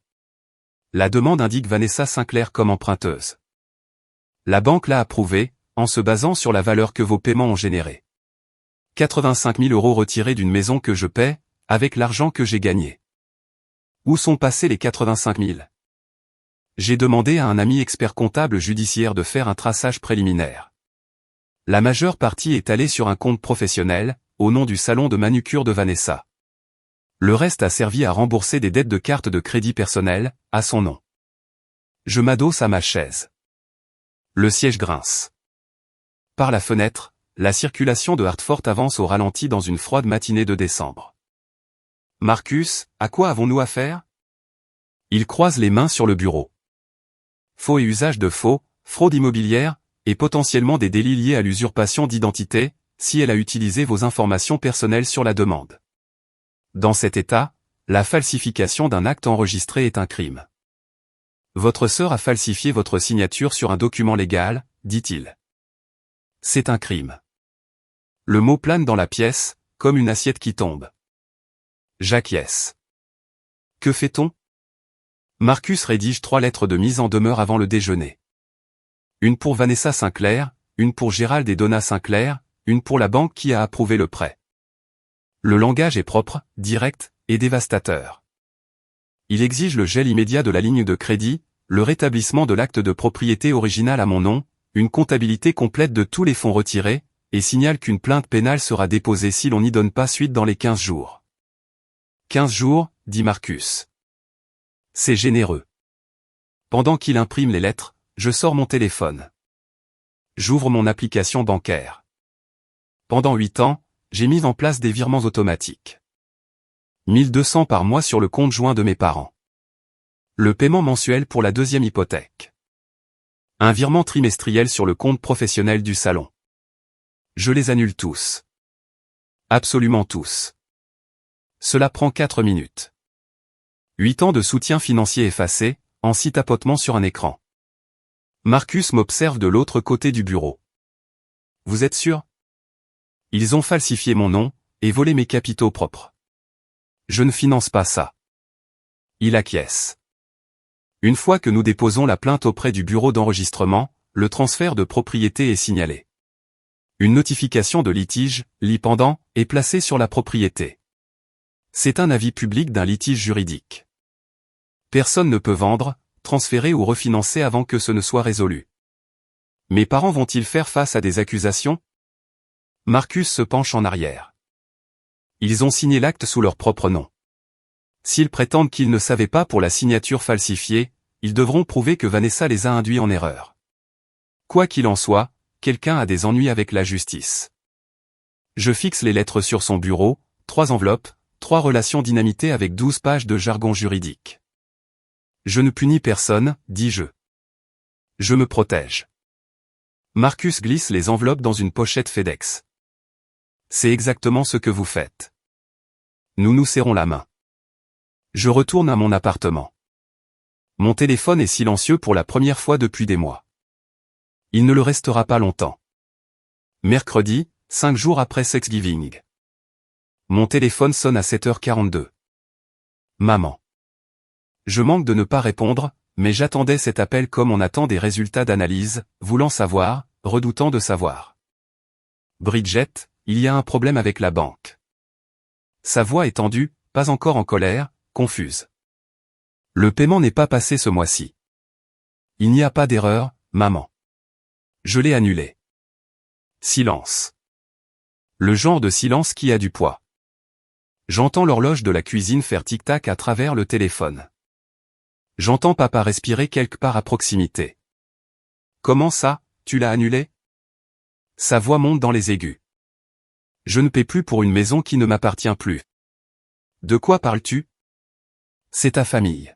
A: La demande indique Vanessa Sinclair comme emprunteuse. La banque l'a approuvé, en se basant sur la valeur que vos paiements ont générée. 85 000 € retirés d'une maison que je paie, avec l'argent que j'ai gagné. Où sont passés les 85 000 €? J'ai demandé à un ami expert comptable judiciaire de faire un traçage préliminaire. La majeure partie est allée sur un compte professionnel, au nom du salon de manucure de Vanessa. Le reste a servi à rembourser des dettes de carte de crédit personnel, à son nom. Je m'adosse à ma chaise. Le siège grince. Par la fenêtre, la circulation de Hartford avance au ralenti dans une froide matinée de décembre. Marcus, à quoi avons-nous affaire? Il croise les mains sur le bureau. Faux et usage de faux, fraude immobilière, et potentiellement des délits liés à l'usurpation d'identité, si elle a utilisé vos informations personnelles sur la demande. Dans cet état, la falsification d'un acte enregistré est un crime. Votre sœur a falsifié votre signature sur un document légal, dit-il. C'est un crime. Le mot plane dans la pièce, comme une assiette qui tombe. J'acquiesce. Que fait-on? Marcus rédige 3 lettres de mise en demeure avant le déjeuner. Une pour Vanessa Sinclair, une pour Gérald et Donna Sinclair, une pour la banque qui a approuvé le prêt. Le langage est propre, direct, et dévastateur. Il exige le gel immédiat de la ligne de crédit, le rétablissement de l'acte de propriété original à mon nom, une comptabilité complète de tous les fonds retirés, et signale qu'une plainte pénale sera déposée si l'on n'y donne pas suite dans les 15 jours. 15 jours, dit Marcus. C'est généreux. Pendant qu'il imprime les lettres, je sors mon téléphone. J'ouvre mon application bancaire. Pendant 8 ans, j'ai mis en place des virements automatiques. 1200 par mois sur le compte joint de mes parents. Le paiement mensuel pour la deuxième hypothèque. Un virement trimestriel sur le compte professionnel du salon. Je les annule tous. Absolument tous. Cela prend 4 minutes. 8 ans de soutien financier effacé, en 6 tapotements sur un écran. Marcus m'observe de l'autre côté du bureau. Vous êtes sûr? Ils ont falsifié mon nom, et volé mes capitaux propres. Je ne finance pas ça. Il acquiesce. Une fois que nous déposons la plainte auprès du bureau d'enregistrement, le transfert de propriété est signalé. Une notification de litige, lit pendant, est placée sur la propriété. C'est un avis public d'un litige juridique. Personne ne peut vendre, transférer ou refinancer avant que ce ne soit résolu. Mes parents vont-ils faire face à des accusations? Marcus se penche en arrière. Ils ont signé l'acte sous leur propre nom. S'ils prétendent qu'ils ne savaient pas pour la signature falsifiée, ils devront prouver que Vanessa les a induits en erreur. Quoi qu'il en soit, quelqu'un a des ennuis avec la justice. Je fixe les lettres sur son bureau, 3 enveloppes, 3 relations dynamitées avec 12 pages de jargon juridique. Je ne punis personne, dis-je. Je me protège. Marcus glisse les enveloppes dans une pochette FedEx. C'est exactement ce que vous faites. Nous nous serrons la main. Je retourne à mon appartement. Mon téléphone est silencieux pour la première fois depuis des mois. Il ne le restera pas longtemps. Mercredi, 5 jours après Thanksgiving. Mon téléphone sonne à 7h42. Maman. Je manque de ne pas répondre, mais j'attendais cet appel comme on attend des résultats d'analyse, voulant savoir, redoutant de savoir. Bridget, il y a un problème avec la banque. Sa voix est tendue, pas encore en colère, confuse. Le paiement n'est pas passé ce mois-ci. Il n'y a pas d'erreur, maman. Je l'ai annulé. Silence. Le genre de silence qui a du poids. J'entends l'horloge de la cuisine faire tic-tac à travers le téléphone. J'entends papa respirer quelque part à proximité. Comment ça, tu l'as annulé? Sa voix monte dans les aigus. Je ne paie plus pour une maison qui ne m'appartient plus. De quoi parles-tu? C'est ta famille.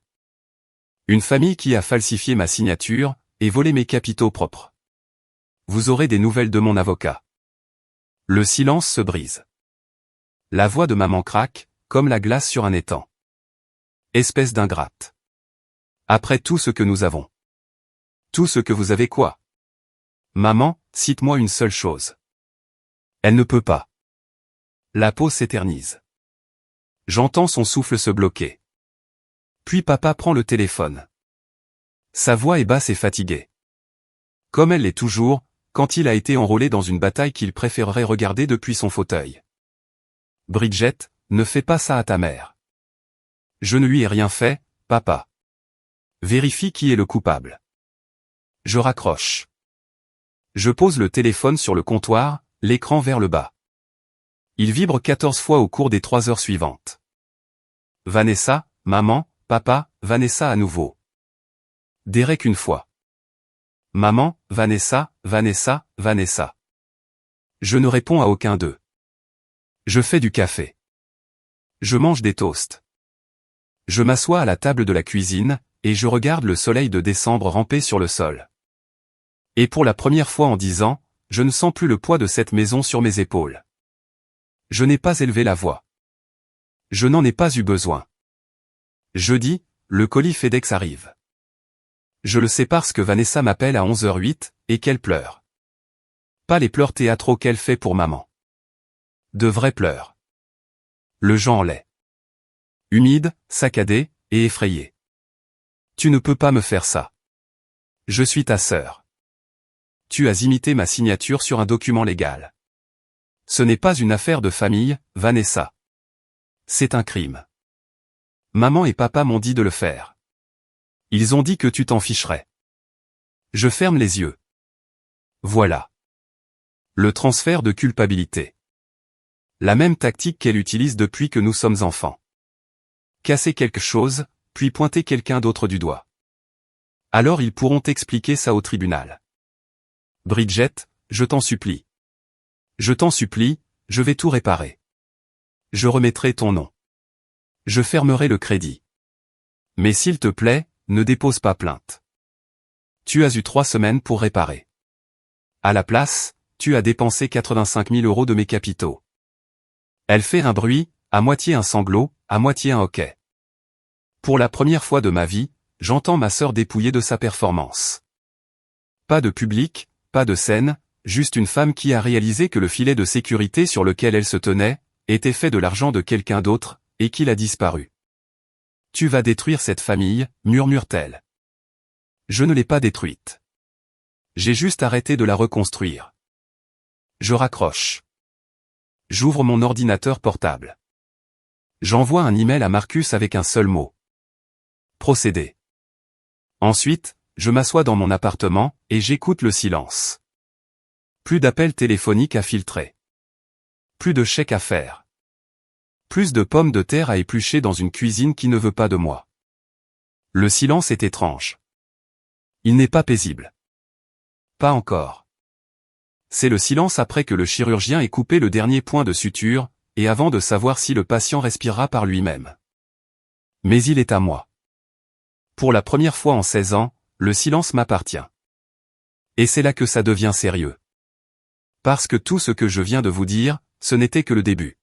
A: Une famille qui a falsifié ma signature et volé mes capitaux propres. Vous aurez des nouvelles de mon avocat. Le silence se brise. La voix de maman craque, comme la glace sur un étang. Espèce d'ingrate. Après tout ce que nous avons. Tout ce que vous avez quoi? Maman, cite-moi une seule chose. Elle ne peut pas. La pause s'éternise. J'entends son souffle se bloquer. Puis papa prend le téléphone. Sa voix est basse et fatiguée. Comme elle l'est toujours, quand il a été enrôlé dans une bataille qu'il préférerait regarder depuis son fauteuil. Bridget, ne fais pas ça à ta mère. Je ne lui ai rien fait, papa. Vérifie qui est le coupable. Je raccroche. Je pose le téléphone sur le comptoir, l'écran vers le bas. Il vibre 14 fois au cours des 3 heures suivantes. Vanessa, maman, papa, Vanessa à nouveau. Derek une fois. Maman, Vanessa, Vanessa, Vanessa. Je ne réponds à aucun d'eux. Je fais du café. Je mange des toasts. Je m'assois à la table de la cuisine, et je regarde le soleil de décembre ramper sur le sol. Et pour la première fois en 10 ans, je ne sens plus le poids de cette maison sur mes épaules. Je n'ai pas élevé la voix. Je n'en ai pas eu besoin. Jeudi, le colis FedEx arrive. Je le sais parce que Vanessa m'appelle à 11h08, et qu'elle pleure. Pas les pleurs théâtraux qu'elle fait pour maman. De vrais pleurs. Le genre l'est. Humide, saccadé, et effrayé. Tu ne peux pas me faire ça. Je suis ta sœur. Tu as imité ma signature sur un document légal. Ce n'est pas une affaire de famille, Vanessa. C'est un crime. Maman et papa m'ont dit de le faire. Ils ont dit que tu t'en ficherais. Je ferme les yeux. Voilà. Le transfert de culpabilité. La même tactique qu'elle utilise depuis que nous sommes enfants. Casser quelque chose, puis pointer quelqu'un d'autre du doigt. Alors ils pourront expliquer ça au tribunal. Bridget, je t'en supplie. Je t'en supplie, je vais tout réparer. Je remettrai ton nom. Je fermerai le crédit. Mais s'il te plaît, ne dépose pas plainte. Tu as eu 3 semaines pour réparer. À la place, tu as dépensé 85 000 € de mes capitaux. Elle fait un bruit, à moitié un sanglot, à moitié un hoquet. Pour la première fois de ma vie, j'entends ma sœur dépouillée de sa performance. Pas de public, pas de scène, juste une femme qui a réalisé que le filet de sécurité sur lequel elle se tenait, était fait de l'argent de quelqu'un d'autre, et qu'il a disparu. Tu vas détruire cette famille, murmure-t-elle. Je ne l'ai pas détruite. J'ai juste arrêté de la reconstruire. Je raccroche. J'ouvre mon ordinateur portable. J'envoie un email à Marcus avec un seul mot. Procéder. Ensuite, je m'assois dans mon appartement, et j'écoute le silence. Plus d'appels téléphoniques à filtrer. Plus de chèques à faire. Plus de pommes de terre à éplucher dans une cuisine qui ne veut pas de moi. Le silence est étrange. Il n'est pas paisible. Pas encore. C'est le silence après que le chirurgien ait coupé le dernier point de suture, et avant de savoir si le patient respirera par lui-même. Mais il est à moi. Pour la première fois en 16 ans, le silence m'appartient. Et c'est là que ça devient sérieux. Parce que tout ce que je viens de vous dire, ce n'était que le début.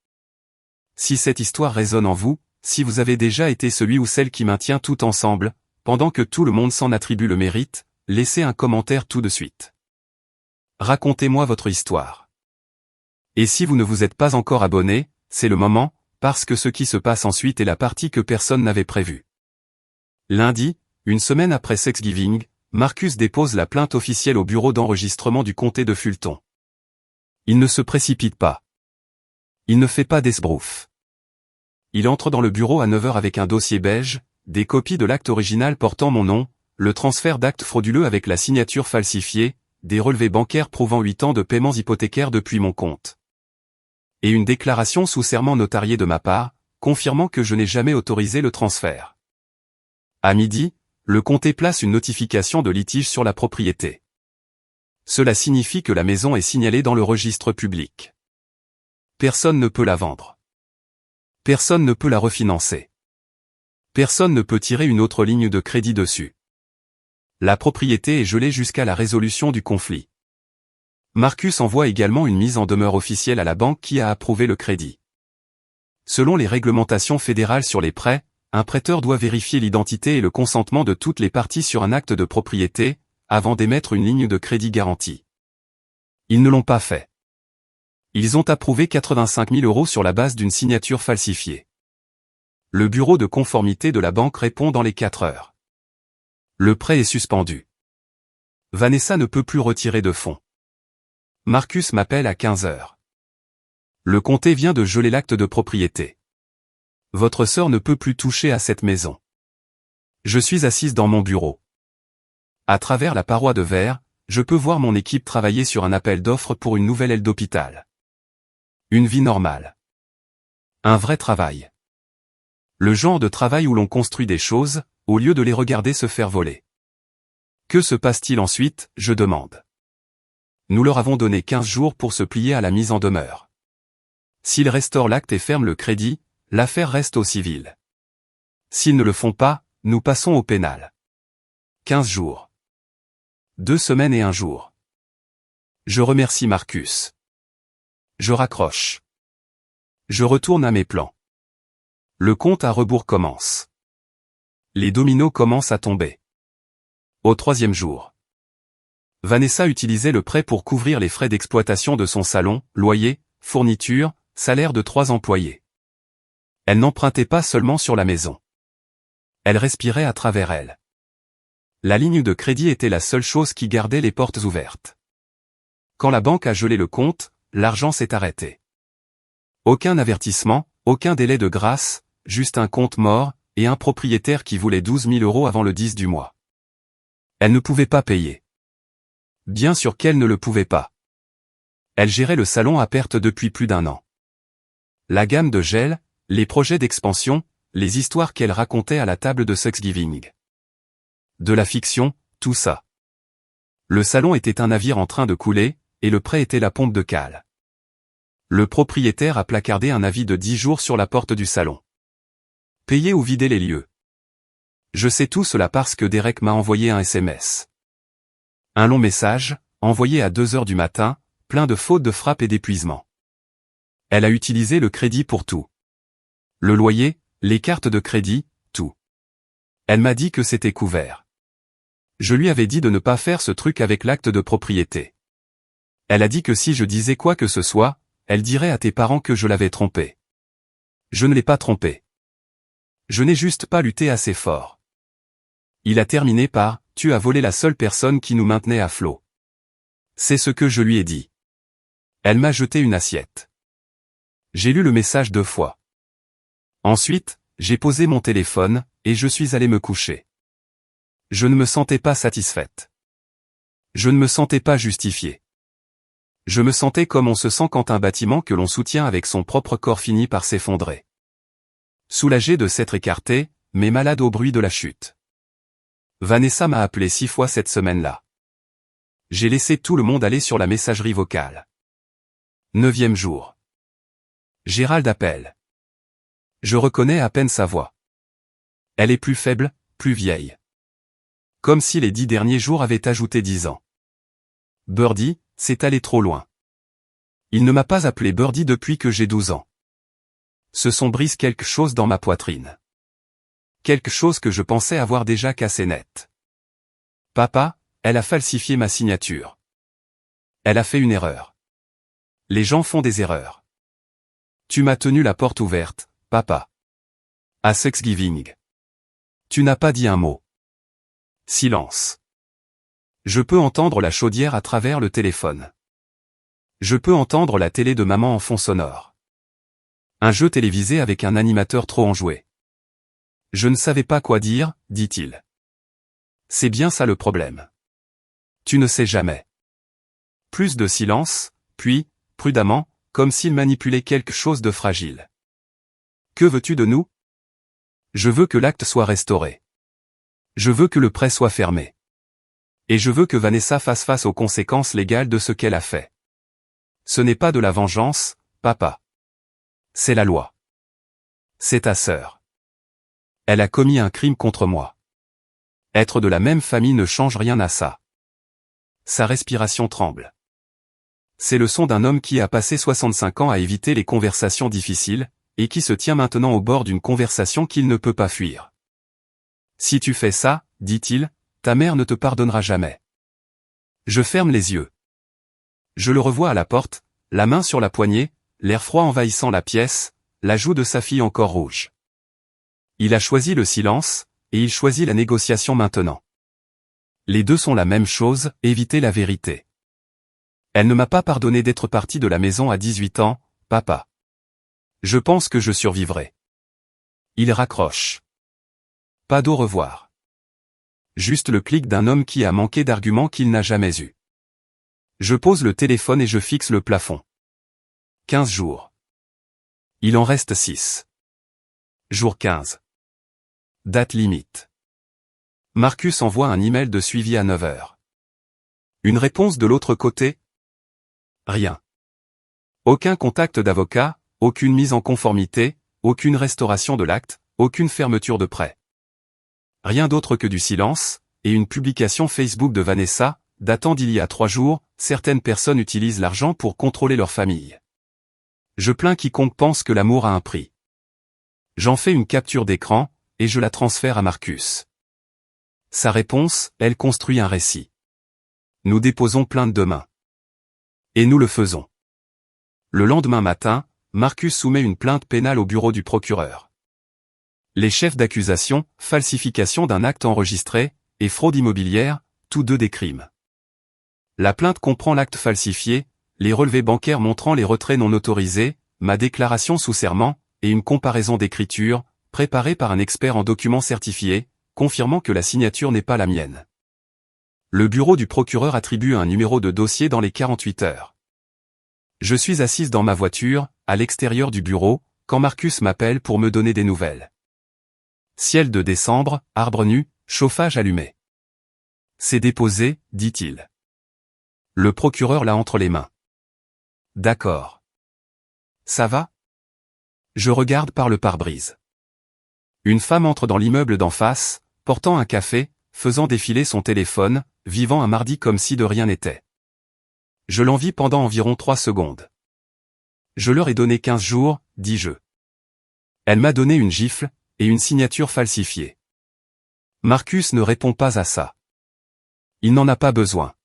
A: Si cette histoire résonne en vous, si vous avez déjà été celui ou celle qui maintient tout ensemble, pendant que tout le monde s'en attribue le mérite, laissez un commentaire tout de suite. Racontez-moi votre histoire. Et si vous ne vous êtes pas encore abonné, c'est le moment, parce que ce qui se passe ensuite est la partie que personne n'avait prévue. Lundi, une semaine après Thanksgiving, Marcus dépose la plainte officielle au bureau d'enregistrement du comté de Fulton. Il ne se précipite pas. Il ne fait pas d'esbrouf. Il entre dans le bureau à 9h avec un dossier beige, des copies de l'acte original portant mon nom, le transfert d'actes frauduleux avec la signature falsifiée, des relevés bancaires prouvant 8 ans de paiements hypothécaires depuis mon compte. Et une déclaration sous serment notariée de ma part, confirmant que je n'ai jamais autorisé le transfert. À midi, le comté place une notification de litige sur la propriété. Cela signifie que la maison est signalée dans le registre public. Personne ne peut la vendre. Personne ne peut la refinancer. Personne ne peut tirer une autre ligne de crédit dessus. La propriété est gelée jusqu'à la résolution du conflit. Marcus envoie également une mise en demeure officielle à la banque qui a approuvé le crédit. Selon les réglementations fédérales sur les prêts, un prêteur doit vérifier l'identité et le consentement de toutes les parties sur un acte de propriété, avant d'émettre une ligne de crédit garantie. Ils ne l'ont pas fait. Ils ont approuvé 85 000 € sur la base d'une signature falsifiée. Le bureau de conformité de la banque répond dans les 4 heures. Le prêt est suspendu. Vanessa ne peut plus retirer de fonds. Marcus m'appelle à 15 heures. Le comté vient de geler l'acte de propriété. Votre sœur ne peut plus toucher à cette maison. Je suis assise dans mon bureau. À travers la paroi de verre, je peux voir mon équipe travailler sur un appel d'offres pour une nouvelle aile d'hôpital. Une vie normale. Un vrai travail. Le genre de travail où l'on construit des choses, au lieu de les regarder se faire voler. Que se passe-t-il ensuite, je demande. Nous leur avons donné 15 jours pour se plier à la mise en demeure. S'ils restaurent l'acte et ferment le crédit, l'affaire reste au civil. S'ils ne le font pas, nous passons au pénal. 15 jours. 2 semaines et 1 jour. Je remercie Marcus. Je raccroche. Je retourne à mes plans. Le compte à rebours commence. Les dominos commencent à tomber. Au 3e jour. Vanessa utilisait le prêt pour couvrir les frais d'exploitation de son salon, loyer, fourniture, salaire de 3 employés. Elle n'empruntait pas seulement sur la maison. Elle respirait à travers elle. La ligne de crédit était la seule chose qui gardait les portes ouvertes. Quand la banque a gelé le compte, l'argent s'est arrêté. Aucun avertissement, aucun délai de grâce, juste un compte mort, et un propriétaire qui voulait 12 000 € avant le 10 du mois. Elle ne pouvait pas payer. Bien sûr qu'elle ne le pouvait pas. Elle gérait le salon à perte depuis plus d'1 an. La gamme de gel, les projets d'expansion, les histoires qu'elle racontait à la table de Thanksgiving. De la fiction, tout ça. Le salon était un navire en train de couler, et le prêt était la pompe de cale. Le propriétaire a placardé un avis de 10 jours sur la porte du salon. Payer ou vider les lieux. Je sais tout cela parce que Derek m'a envoyé un SMS. Un long message, envoyé à 2 heures du matin, plein de fautes de frappe et d'épuisement. Elle a utilisé le crédit pour tout. Le loyer, les cartes de crédit, tout. Elle m'a dit que c'était couvert. Je lui avais dit de ne pas faire ce truc avec l'acte de propriété. Elle a dit que si je disais quoi que ce soit, elle dirait à tes parents que je l'avais trompé. Je ne l'ai pas trompé. Je n'ai juste pas lutté assez fort. Il a terminé par « Tu as volé la seule personne qui nous maintenait à flot ». C'est ce que je lui ai dit. Elle m'a jeté une assiette. J'ai lu le message 2 fois. Ensuite, j'ai posé mon téléphone, et je suis allé me coucher. Je ne me sentais pas satisfaite. Je ne me sentais pas justifiée. Je me sentais comme on se sent quand un bâtiment que l'on soutient avec son propre corps finit par s'effondrer. Soulagé de s'être écarté, mais malade au bruit de la chute. Vanessa m'a appelé 6 fois cette semaine-là. J'ai laissé tout le monde aller sur la messagerie vocale. 9e jour. Gérald appelle. Je reconnais à peine sa voix. Elle est plus faible, plus vieille. Comme si les 10 derniers jours avaient ajouté 10 ans. Birdie, c'est allé trop loin. Il ne m'a pas appelé Birdie depuis que j'ai 12 ans. Ce son brise quelque chose dans ma poitrine. Quelque chose que je pensais avoir déjà cassé net. Papa, elle a falsifié ma signature. Elle a fait une erreur. Les gens font des erreurs. Tu m'as tenu la porte ouverte, papa. À Thanksgiving. Tu n'as pas dit un mot. Silence. Je peux entendre la chaudière à travers le téléphone. Je peux entendre la télé de maman en fond sonore. Un jeu télévisé avec un animateur trop enjoué. Je ne savais pas quoi dire, dit-il. C'est bien ça le problème. Tu ne sais jamais. Plus de silence, puis, prudemment, comme s'il manipulait quelque chose de fragile. Que veux-tu de nous? Je veux que l'acte soit restauré. Je veux que le prêt soit fermé. Et je veux que Vanessa fasse face aux conséquences légales de ce qu'elle a fait. Ce n'est pas de la vengeance, papa. C'est la loi. C'est ta sœur. Elle a commis un crime contre moi. Être de la même famille ne change rien à ça. Sa respiration tremble. C'est le son d'un homme qui a passé 65 ans à éviter les conversations difficiles, et qui se tient maintenant au bord d'une conversation qu'il ne peut pas fuir. Si tu fais ça, dit-il, ta mère ne te pardonnera jamais. Je ferme les yeux. Je le revois à la porte, la main sur la poignée, l'air froid envahissant la pièce, la joue de sa fille encore rouge. Il a choisi le silence, et il choisit la négociation maintenant. Les deux sont la même chose, éviter la vérité. Elle ne m'a pas pardonné d'être partie de la maison à 18 ans, papa. Je pense que je survivrai. Il raccroche. Pas d'au revoir. Juste le clic d'un homme qui a manqué d'arguments qu'il n'a jamais eu. Je pose le téléphone et je fixe le plafond. 15 jours. Il en reste 6. Jour 15. Date limite. Marcus envoie un email de suivi à 9 heures. Une réponse de l'autre côté? Rien. Aucun contact d'avocat, aucune mise en conformité, aucune restauration de l'acte, aucune fermeture de prêt. Rien d'autre que du silence, et une publication Facebook de Vanessa, datant d'il y a 3 jours, certaines personnes utilisent l'argent pour contrôler leur famille. Je plains quiconque pense que l'amour a un prix. J'en fais une capture d'écran, et je la transfère à Marcus. Sa réponse, elle construit un récit. Nous déposons plainte demain. Et nous le faisons. Le lendemain matin, Marcus soumet une plainte pénale au bureau du procureur. Les chefs d'accusation, falsification d'un acte enregistré, et fraude immobilière, tous deux des crimes. La plainte comprend l'acte falsifié, les relevés bancaires montrant les retraits non autorisés, ma déclaration sous serment, et une comparaison d'écriture, préparée par un expert en documents certifiés, confirmant que la signature n'est pas la mienne. Le bureau du procureur attribue un numéro de dossier dans les 48 heures. Je suis assise dans ma voiture, à l'extérieur du bureau, quand Marcus m'appelle pour me donner des nouvelles. Ciel de décembre, arbre nu, chauffage allumé. C'est déposé, dit-il. Le procureur l'a entre les mains. D'accord. Ça va? Je regarde par le pare-brise. Une femme entre dans l'immeuble d'en face, portant un café, faisant défiler son téléphone, vivant un mardi comme si de rien n'était. Je l'envie pendant environ 3 secondes. Je leur ai donné 15 jours, dis-je. Elle m'a donné une gifle, et une signature falsifiée. Marcus ne répond pas à ça. Il n'en a pas besoin.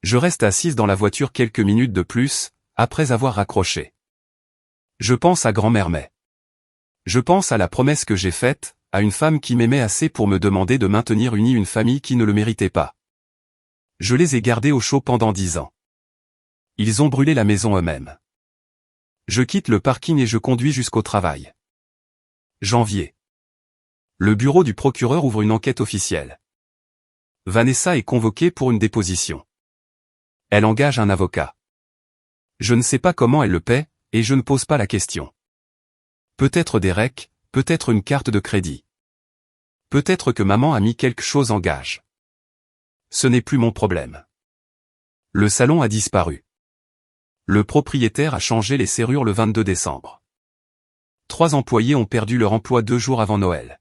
A: Je reste assise dans la voiture quelques minutes de plus, après avoir raccroché. Je pense à grand-mère May. Je pense à la promesse que j'ai faite, à une femme qui m'aimait assez pour me demander de maintenir unie une famille qui ne le méritait pas. Je les ai gardés au chaud pendant 10 ans. Ils ont brûlé la maison eux-mêmes. Je quitte le parking et je conduis jusqu'au travail. Janvier. Le bureau du procureur ouvre une enquête officielle. Vanessa est convoquée pour une déposition. Elle engage un avocat. Je ne sais pas comment elle le paie, et je ne pose pas la question. Peut-être des REC, peut-être une carte de crédit. Peut-être que maman a mis quelque chose en gage. Ce n'est plus mon problème. Le salon a disparu. Le propriétaire a changé les serrures le 22 décembre. 3 employés ont perdu leur emploi 2 jours avant Noël.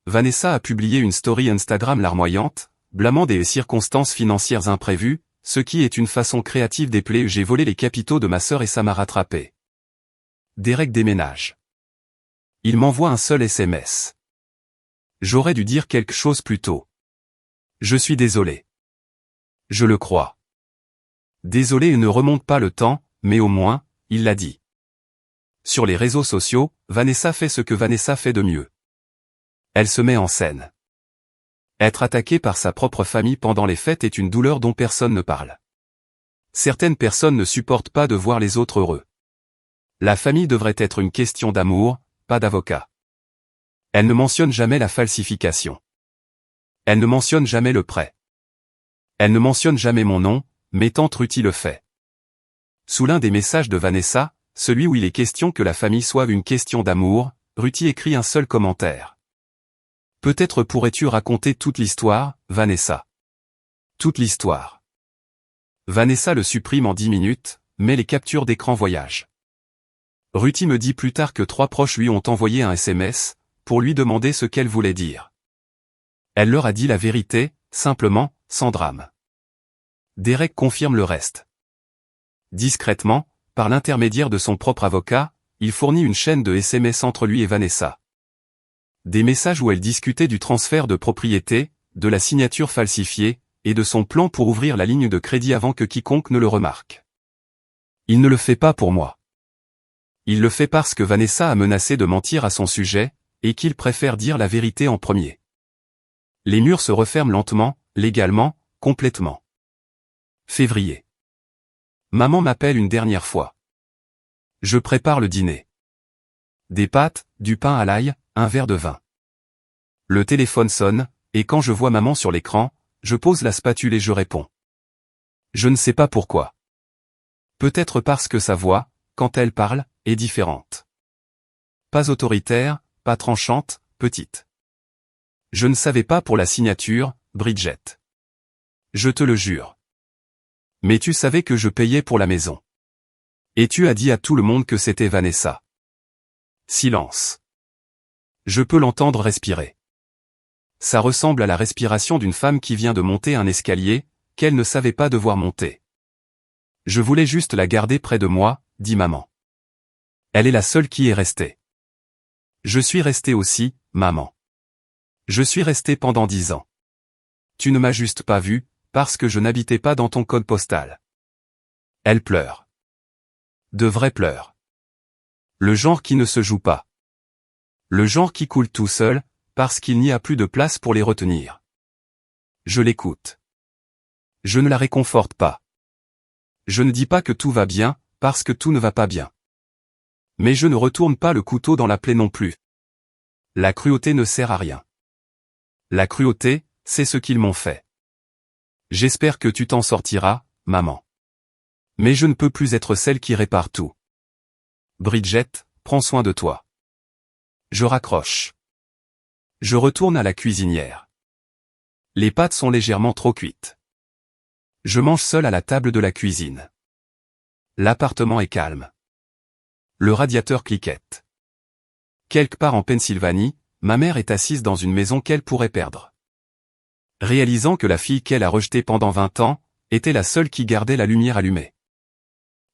A: Vanessa a publié une story Instagram larmoyante, blâmant des circonstances financières imprévues, ce qui est une façon créative d'épeler « J'ai volé les capitaux de ma sœur et ça m'a rattrapé ». Derek déménage. Il m'envoie un seul SMS. J'aurais dû dire quelque chose plus tôt. Je suis désolé. Je le crois. Désolé et ne remonte pas le temps, mais au moins, il l'a dit. Sur les réseaux sociaux, Vanessa fait ce que Vanessa fait de mieux. Elle se met en scène. Être attaquée par sa propre famille pendant les fêtes est une douleur dont personne ne parle. Certaines personnes ne supportent pas de voir les autres heureux. La famille devrait être une question d'amour, pas d'avocat. Elle ne mentionne jamais la falsification. Elle ne mentionne jamais le prêt. Elle ne mentionne jamais mon nom, mais tante Ruthie le fait. Sous l'un des messages de Vanessa, celui où il est question que la famille soit une question d'amour, Ruti écrit un seul commentaire. Peut-être pourrais-tu raconter toute l'histoire, Vanessa. Toute l'histoire. Vanessa le supprime en 10 minutes, mais les captures d'écran voyagent. Ruti me dit plus tard que 3 proches lui ont envoyé un SMS, pour lui demander ce qu'elle voulait dire. Elle leur a dit la vérité, simplement, sans drame. Derek confirme le reste. Discrètement, par l'intermédiaire de son propre avocat, il fournit une chaîne de SMS entre lui et Vanessa. Des messages où elle discutait du transfert de propriété, de la signature falsifiée, et de son plan pour ouvrir la ligne de crédit avant que quiconque ne le remarque. Il ne le fait pas pour moi. Il le fait parce que Vanessa a menacé de mentir à son sujet, et qu'il préfère dire la vérité en premier. Les murs se referment lentement, légalement, complètement. Février. Maman m'appelle une dernière fois. Je prépare le dîner. Des pâtes, du pain à l'ail, un verre de vin. Le téléphone sonne, et quand je vois maman sur l'écran, je pose la spatule et je réponds. Je ne sais pas pourquoi. Peut-être parce que sa voix, quand elle parle, est différente. Pas autoritaire, pas tranchante, petite. Je ne savais pas pour la signature, Bridget. Je te le jure. Mais tu savais que je payais pour la maison. Et tu as dit à tout le monde que c'était Vanessa. Silence. Je peux l'entendre respirer. Ça ressemble à la respiration d'une femme qui vient de monter un escalier, qu'elle ne savait pas devoir monter. Je voulais juste la garder près de moi, dit maman. Elle est la seule qui est restée. Je suis resté aussi, maman. Je suis resté pendant 10 ans. Tu ne m'as juste pas vu, parce que je n'habitais pas dans ton code postal. Elle pleure. De vrais pleurs. Le genre qui ne se joue pas. Le genre qui coule tout seul, parce qu'il n'y a plus de place pour les retenir. Je l'écoute. Je ne la réconforte pas. Je ne dis pas que tout va bien, parce que tout ne va pas bien. Mais je ne retourne pas le couteau dans la plaie non plus. La cruauté ne sert à rien. La cruauté, c'est ce qu'ils m'ont fait. J'espère que tu t'en sortiras, maman. Mais je ne peux plus être celle qui répare tout. Bridget, prends soin de toi. Je raccroche. Je retourne à la cuisinière. Les pâtes sont légèrement trop cuites. Je mange seul à la table de la cuisine. L'appartement est calme. Le radiateur cliquette. Quelque part en Pennsylvanie, ma mère est assise dans une maison qu'elle pourrait perdre. Réalisant que la fille qu'elle a rejetée pendant 20 ans, était la seule qui gardait la lumière allumée.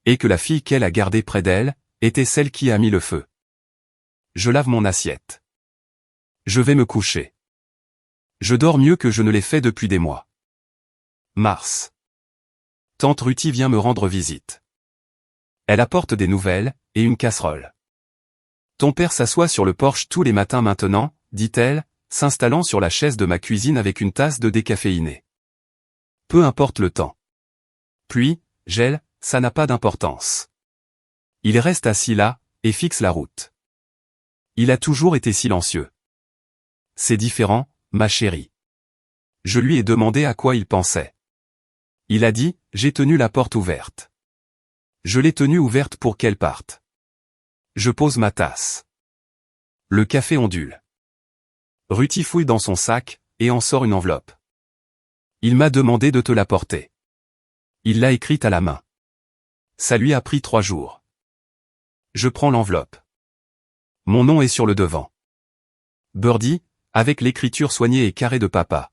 A: Et que la fille qu'elle a gardée près d'elle, était celle qui a mis le feu. Je lave mon assiette. Je vais me coucher. Je dors mieux que je ne l'ai fait depuis des mois. Mars. Tante Ruti vient me rendre visite. Elle apporte des nouvelles, et une casserole. Ton père s'assoit sur le porche tous les matins maintenant, dit-elle, s'installant sur la chaise de ma cuisine avec une tasse de décaféiné. Peu importe le temps. Pluie, gel, ça n'a pas d'importance. Il reste assis là, et fixe la route. Il a toujours été silencieux. C'est différent, ma chérie. Je lui ai demandé à quoi il pensait. Il a dit, j'ai tenu la porte ouverte. Je l'ai tenue ouverte pour qu'elle parte. Je pose ma tasse. Le café ondule. Ruti fouille dans son sac, et en sort une enveloppe. Il m'a demandé de te l'apporter. Il l'a écrite à la main. Ça lui a pris 3 jours. Je prends l'enveloppe. Mon nom est sur le devant. Birdie, avec l'écriture soignée et carrée de papa.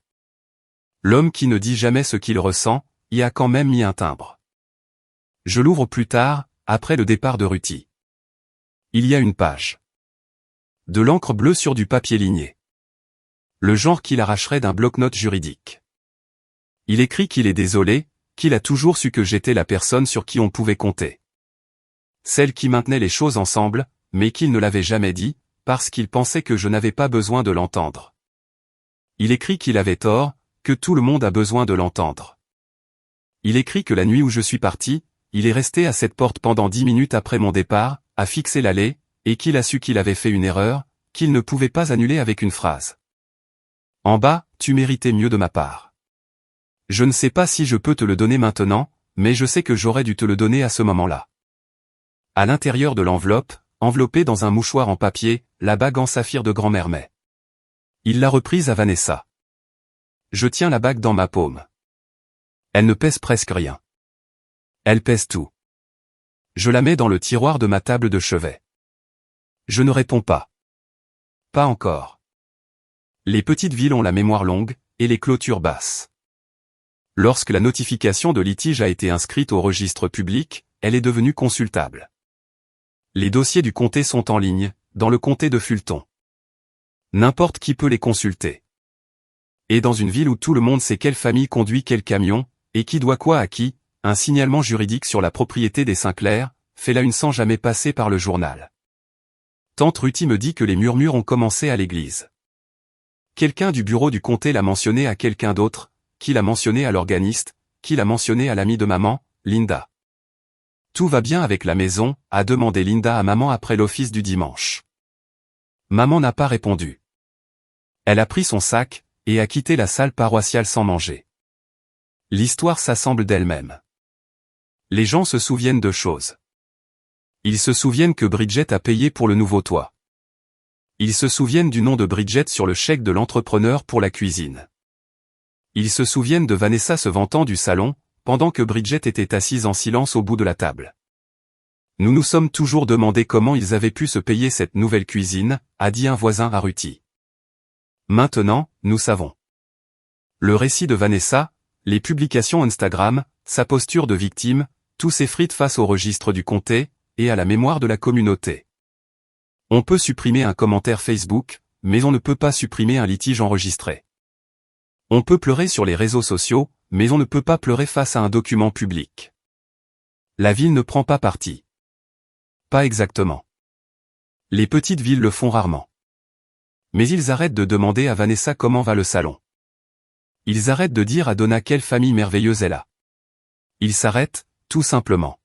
A: L'homme qui ne dit jamais ce qu'il ressent, y a quand même mis un timbre. Je l'ouvre plus tard, après le départ de Ruti. Il y a une page. De l'encre bleue sur du papier ligné. Le genre qu'il arracherait d'un bloc-notes juridique. Il écrit qu'il est désolé, qu'il a toujours su que j'étais la personne sur qui on pouvait compter. Celle qui maintenait les choses ensemble, mais qu'il ne l'avait jamais dit, parce qu'il pensait que je n'avais pas besoin de l'entendre. Il écrit qu'il avait tort, que tout le monde a besoin de l'entendre. Il écrit que la nuit où je suis parti, il est resté à cette porte pendant 10 minutes après mon départ, à fixer l'allée, et qu'il a su qu'il avait fait une erreur, qu'il ne pouvait pas annuler avec une phrase. En bas, tu méritais mieux de ma part. Je ne sais pas si je peux te le donner maintenant, mais je sais que j'aurais dû te le donner à ce moment-là. À l'intérieur de l'enveloppe, enveloppée dans un mouchoir en papier, la bague en saphir de grand-mère May. Il l'a reprise à Vanessa. Je tiens la bague dans ma paume. Elle ne pèse presque rien. Elle pèse tout. Je la mets dans le tiroir de ma table de chevet. Je ne réponds pas. Pas encore. Les petites villes ont la mémoire longue, et les clôtures basses. Lorsque la notification de litige a été inscrite au registre public, elle est devenue consultable. Les dossiers du comté sont en ligne, dans le comté de Fulton. N'importe qui peut les consulter. Et dans une ville où tout le monde sait quelle famille conduit quel camion, et qui doit quoi à qui, un signalement juridique sur la propriété des Sinclair, fait la une sans jamais passer par le journal. Tante Ruthie me dit que les murmures ont commencé à l'église. Quelqu'un du bureau du comté l'a mentionné à quelqu'un d'autre, qui l'a mentionné à l'organiste, qui l'a mentionné à l'amie de maman, Linda. Tout va bien avec la maison, a demandé Linda à maman après l'office du dimanche. Maman n'a pas répondu. Elle a pris son sac, et a quitté la salle paroissiale sans manger. L'histoire s'assemble d'elle-même. Les gens se souviennent de choses. Ils se souviennent que Bridget a payé pour le nouveau toit. Ils se souviennent du nom de Bridget sur le chèque de l'entrepreneur pour la cuisine. Ils se souviennent de Vanessa se vantant du salon, pendant que Bridget était assise en silence au bout de la table. Nous nous sommes toujours demandé comment ils avaient pu se payer cette nouvelle cuisine, a dit un voisin à Ruthie. Maintenant, nous savons. Le récit de Vanessa, les publications Instagram, sa posture de victime, tout s'effrite face au registre du comté, et à la mémoire de la communauté. On peut supprimer un commentaire Facebook, mais on ne peut pas supprimer un litige enregistré. On peut pleurer sur les réseaux sociaux, mais on ne peut pas pleurer face à un document public. La ville ne prend pas parti. Pas exactement. Les petites villes le font rarement. Mais ils arrêtent de demander à Vanessa comment va le salon. Ils arrêtent de dire à Donna quelle famille merveilleuse elle a. Ils s'arrêtent, tout simplement.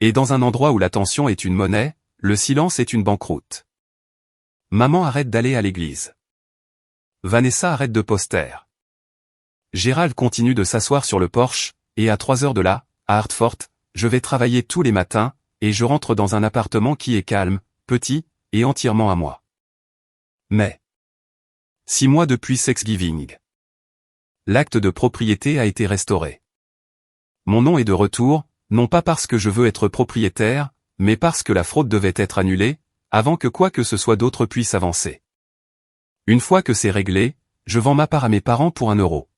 A: Et dans un endroit où l'attention est une monnaie, le silence est une banqueroute. Maman arrête d'aller à l'église. Vanessa arrête de poster. Gérald continue de s'asseoir sur le porche, et à 3 heures de là, à Hartford, je vais travailler tous les matins, et je rentre dans un appartement qui est calme, petit, et entièrement à moi. Mais 6 mois depuis Thanksgiving. L'acte de propriété a été restauré. Mon nom est de retour, non pas parce que je veux être propriétaire, mais parce que la fraude devait être annulée, avant que quoi que ce soit d'autre puisse avancer. Une fois que c'est réglé, je vends ma part à mes parents pour 1 euro.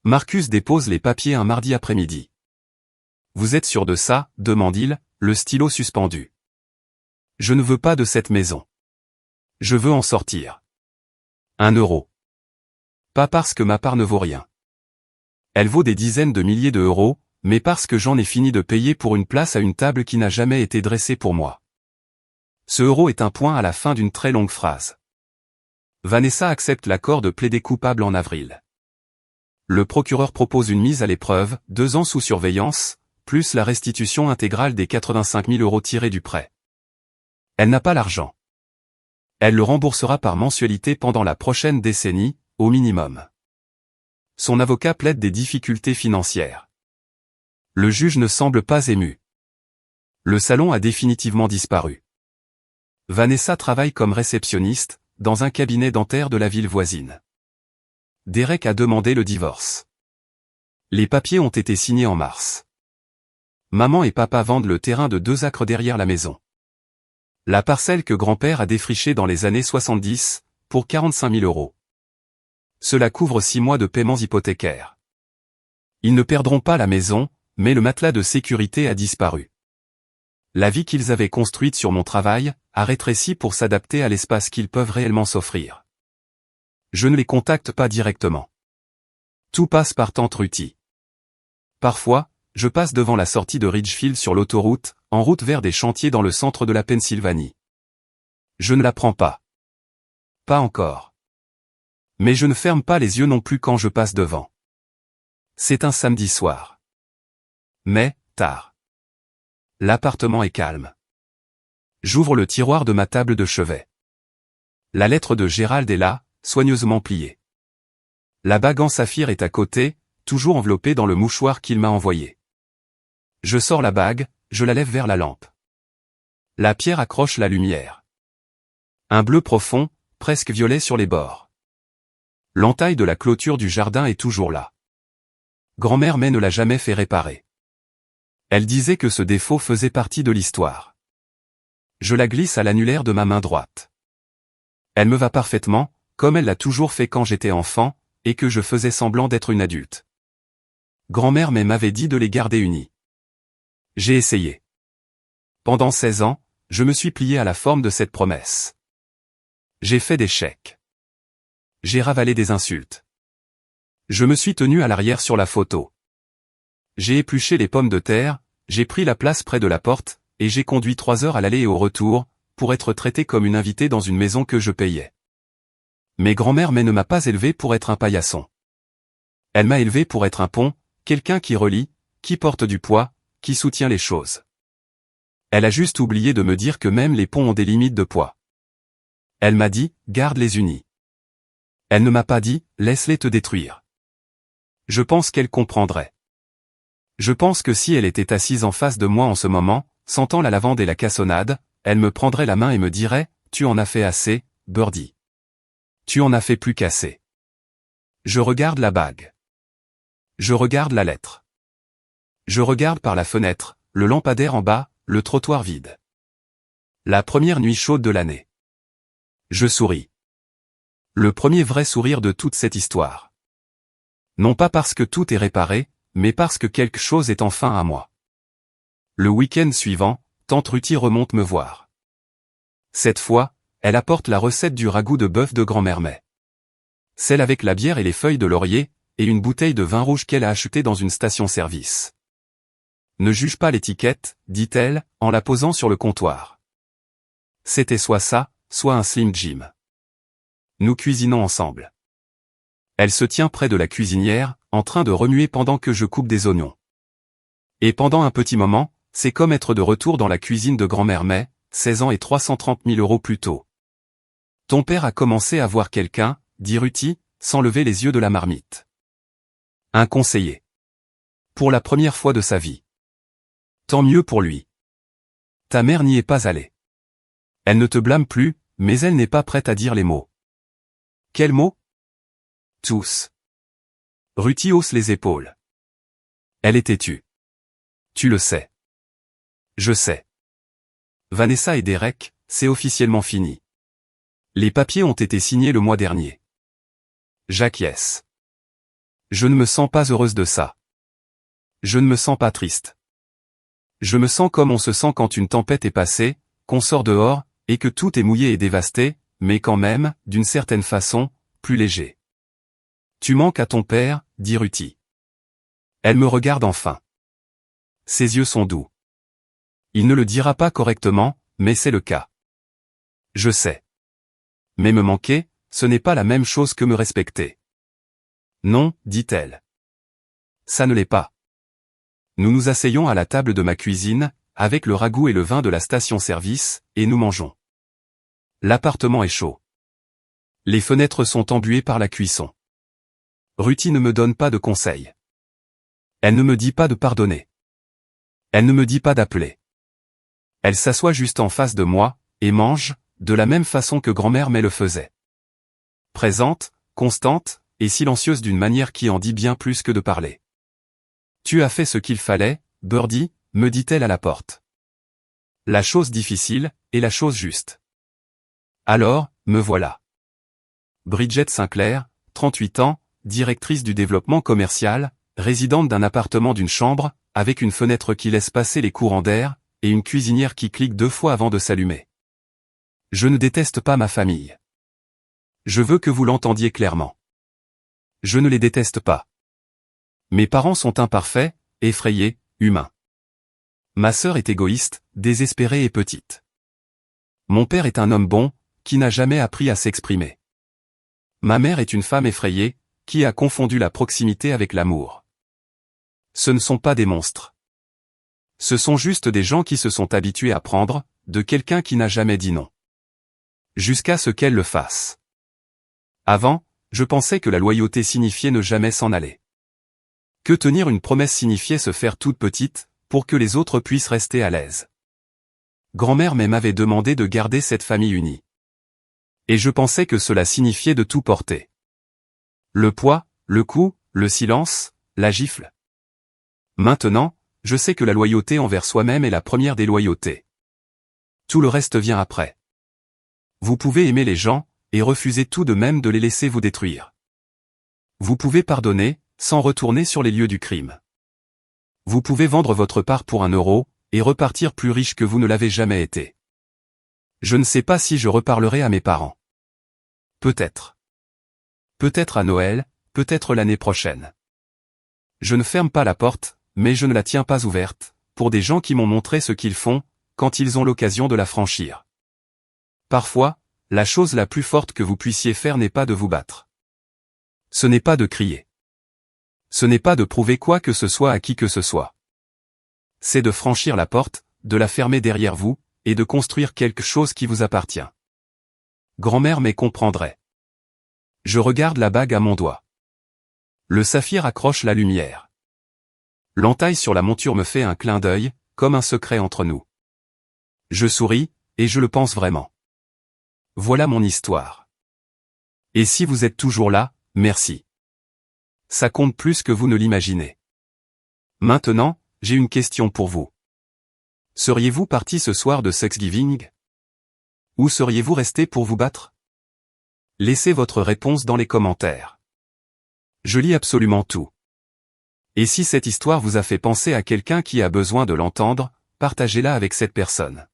A: Marcus dépose les papiers un mardi après-midi. Vous êtes sûr de ça, demande-t-il, le stylo suspendu. Je ne veux pas de cette maison. Je veux en sortir. 1 euro. Pas parce que ma part ne vaut rien. Elle vaut des dizaines de milliers d'euros, mais parce que j'en ai fini de payer pour une place à une table qui n'a jamais été dressée pour moi. Ce euro est un point à la fin d'une très longue phrase. Vanessa accepte l'accord de plaider coupable en avril. Le procureur propose une mise à l'épreuve, 2 ans sous surveillance, plus la restitution intégrale des 85 000 euros tirés du prêt. Elle n'a pas l'argent. Elle le remboursera par mensualité pendant la prochaine décennie, au minimum. Son avocat plaide des difficultés financières. Le juge ne semble pas ému. Le salon a définitivement disparu. Vanessa travaille comme réceptionniste, dans un cabinet dentaire de la ville voisine. Derek a demandé le divorce. Les papiers ont été signés en mars. Maman et papa vendent le terrain de 2 acres derrière la maison. La parcelle que grand-père a défrichée dans les années 70, pour 45 000 euros. Cela couvre 6 mois de paiements hypothécaires. Ils ne perdront pas la maison, mais le matelas de sécurité a disparu. La vie qu'ils avaient construite sur mon travail a rétréci pour s'adapter à l'espace qu'ils peuvent réellement s'offrir. Je ne les contacte pas directement. Tout passe par tante Ruthie. Parfois, je passe devant la sortie de Ridgefield sur l'autoroute, en route vers des chantiers dans le centre de la Pennsylvanie. Je ne la prends pas. Pas encore. Mais je ne ferme pas les yeux non plus quand je passe devant. C'est un samedi soir. Mais, tard. L'appartement est calme. J'ouvre le tiroir de ma table de chevet. La lettre de Gérald est là, soigneusement pliée. La bague en saphir est à côté, toujours enveloppée dans le mouchoir qu'il m'a envoyé. Je sors la bague, je la lève vers la lampe. La pierre accroche la lumière. Un bleu profond, presque violet sur les bords. L'entaille de la clôture du jardin est toujours là. Grand-mère mais ne l'a jamais fait réparer. Elle disait que ce défaut faisait partie de l'histoire. Je la glisse à l'annulaire de ma main droite. Elle me va parfaitement, comme elle l'a toujours fait quand j'étais enfant, et que je faisais semblant d'être une adulte. Grand-mère mais m'avait dit de les garder unis. J'ai essayé. Pendant 16 ans, je me suis plié à la forme de cette promesse. J'ai fait des chèques. J'ai ravalé des insultes. Je me suis tenu à l'arrière sur la photo. J'ai épluché les pommes de terre, j'ai pris la place près de la porte, et j'ai conduit 3 heures à l'aller et au retour, pour être traité comme une invitée dans une maison que je payais. Mais grand-mère mais ne m'a pas élevé pour être un paillasson. Elle m'a élevé pour être un pont, quelqu'un qui relie, qui porte du poids, qui soutient les choses. Elle a juste oublié de me dire que même les ponts ont des limites de poids. Elle m'a dit, garde-les unis. Elle ne m'a pas dit, laisse-les te détruire. Je pense qu'elle comprendrait. Je pense que si elle était assise en face de moi en ce moment, sentant la lavande et la cassonade, elle me prendrait la main et me dirait, tu en as fait assez, Birdie. Tu en as fait plus qu'assez. Je regarde la bague. Je regarde la lettre. Je regarde par la fenêtre, le lampadaire en bas, le trottoir vide. La première nuit chaude de l'année. Je souris. Le premier vrai sourire de toute cette histoire. Non pas parce que tout est réparé, mais parce que quelque chose est enfin à moi. Le week-end suivant, tante Ruthie remonte me voir. Cette fois, elle apporte la recette du ragoût de bœuf de grand-mère May. Celle avec la bière et les feuilles de laurier, et une bouteille de vin rouge qu'elle a achetée dans une station-service. Ne juge pas l'étiquette, dit-elle, en la posant sur le comptoir. C'était soit ça, soit un Slim Jim. Nous cuisinons ensemble. Elle se tient près de la cuisinière, en train de remuer pendant que je coupe des oignons. Et pendant un petit moment, c'est comme être de retour dans la cuisine de grand-mère May, 16 ans et 330 000 € plus tôt. Ton père a commencé à voir quelqu'un, dit Ruthie, sans lever les yeux de la marmite. Un conseiller. Pour la première fois de sa vie. Tant mieux pour lui. Ta mère n'y est pas allée. Elle ne te blâme plus, mais elle n'est pas prête à dire les mots. Quels mots? Tous. Ruthie hausse les épaules. Elle est têtue. Tu le sais. Je sais. Vanessa et Derek, c'est officiellement fini. Les papiers ont été signés le mois dernier. J'acquiesce. Je ne me sens pas heureuse de ça. Je ne me sens pas triste. Je me sens comme on se sent quand une tempête est passée, qu'on sort dehors, et que tout est mouillé et dévasté, mais quand même, d'une certaine façon, plus léger. Tu manques à ton père, dit Ruthie. Elle me regarde enfin. Ses yeux sont doux. Il ne le dira pas correctement, mais c'est le cas. Je sais. Mais me manquer, ce n'est pas la même chose que me respecter. Non, dit-elle. Ça ne l'est pas. Nous nous asseyons à la table de ma cuisine, avec le ragoût et le vin de la station-service, et nous mangeons. L'appartement est chaud. Les fenêtres sont embuées par la cuisson. Ruthie ne me donne pas de conseils. Elle ne me dit pas de pardonner. Elle ne me dit pas d'appeler. Elle s'assoit juste en face de moi, et mange, de la même façon que grand-mère May le faisait. Présente, constante, et silencieuse d'une manière qui en dit bien plus que de parler. Tu as fait ce qu'il fallait, Birdie, me dit-elle à la porte. La chose difficile, et la chose juste. Alors, me voilà. Bridget Sinclair, 38 ans, directrice du développement commercial, résidente d'un appartement d'une chambre, avec une fenêtre qui laisse passer les courants d'air, et une cuisinière qui clique 2 fois avant de s'allumer. Je ne déteste pas ma famille. Je veux que vous l'entendiez clairement. Je ne les déteste pas. Mes parents sont imparfaits, effrayés, humains. Ma sœur est égoïste, désespérée et petite. Mon père est un homme bon, qui n'a jamais appris à s'exprimer. Ma mère est une femme effrayée, qui a confondu la proximité avec l'amour. Ce ne sont pas des monstres. Ce sont juste des gens qui se sont habitués à prendre, de quelqu'un qui n'a jamais dit non. Jusqu'à ce qu'elle le fasse. Avant, je pensais que la loyauté signifiait ne jamais s'en aller. Que tenir une promesse signifiait se faire toute petite, pour que les autres puissent rester à l'aise. Grand-mère même m'avait demandé de garder cette famille unie. Et je pensais que cela signifiait de tout porter. Le poids, le coup, le silence, la gifle. Maintenant, je sais que la loyauté envers soi-même est la première des loyautés. Tout le reste vient après. Vous pouvez aimer les gens, et refuser tout de même de les laisser vous détruire. Vous pouvez pardonner, sans retourner sur les lieux du crime. Vous pouvez vendre votre part pour 1 euro, et repartir plus riche que vous ne l'avez jamais été. Je ne sais pas si je reparlerai à mes parents. Peut-être. Peut-être à Noël, peut-être l'année prochaine. Je ne ferme pas la porte, mais je ne la tiens pas ouverte, pour des gens qui m'ont montré ce qu'ils font, quand ils ont l'occasion de la franchir. Parfois, la chose la plus forte que vous puissiez faire n'est pas de vous battre. Ce n'est pas de crier. Ce n'est pas de prouver quoi que ce soit à qui que ce soit. C'est de franchir la porte, de la fermer derrière vous, et de construire quelque chose qui vous appartient. Grand-mère me comprendrait. Je regarde la bague à mon doigt. Le saphir accroche la lumière. L'entaille sur la monture me fait un clin d'œil, comme un secret entre nous. Je souris, et je le pense vraiment. Voilà mon histoire. Et si vous êtes toujours là, merci. Ça compte plus que vous ne l'imaginez. Maintenant, j'ai une question pour vous. Seriez-vous parti ce soir de Thanksgiving? Ou seriez-vous resté pour vous battre? Laissez votre réponse dans les commentaires. Je lis absolument tout. Et si cette histoire vous a fait penser à quelqu'un qui a besoin de l'entendre, partagez-la avec cette personne.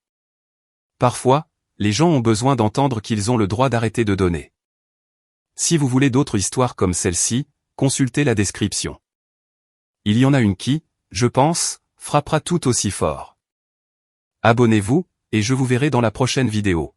A: Parfois, les gens ont besoin d'entendre qu'ils ont le droit d'arrêter de donner. Si vous voulez d'autres histoires comme celle-ci, consultez la description. Il y en a une qui, je pense, frappera tout aussi fort. Abonnez-vous, et je vous verrai dans la prochaine vidéo.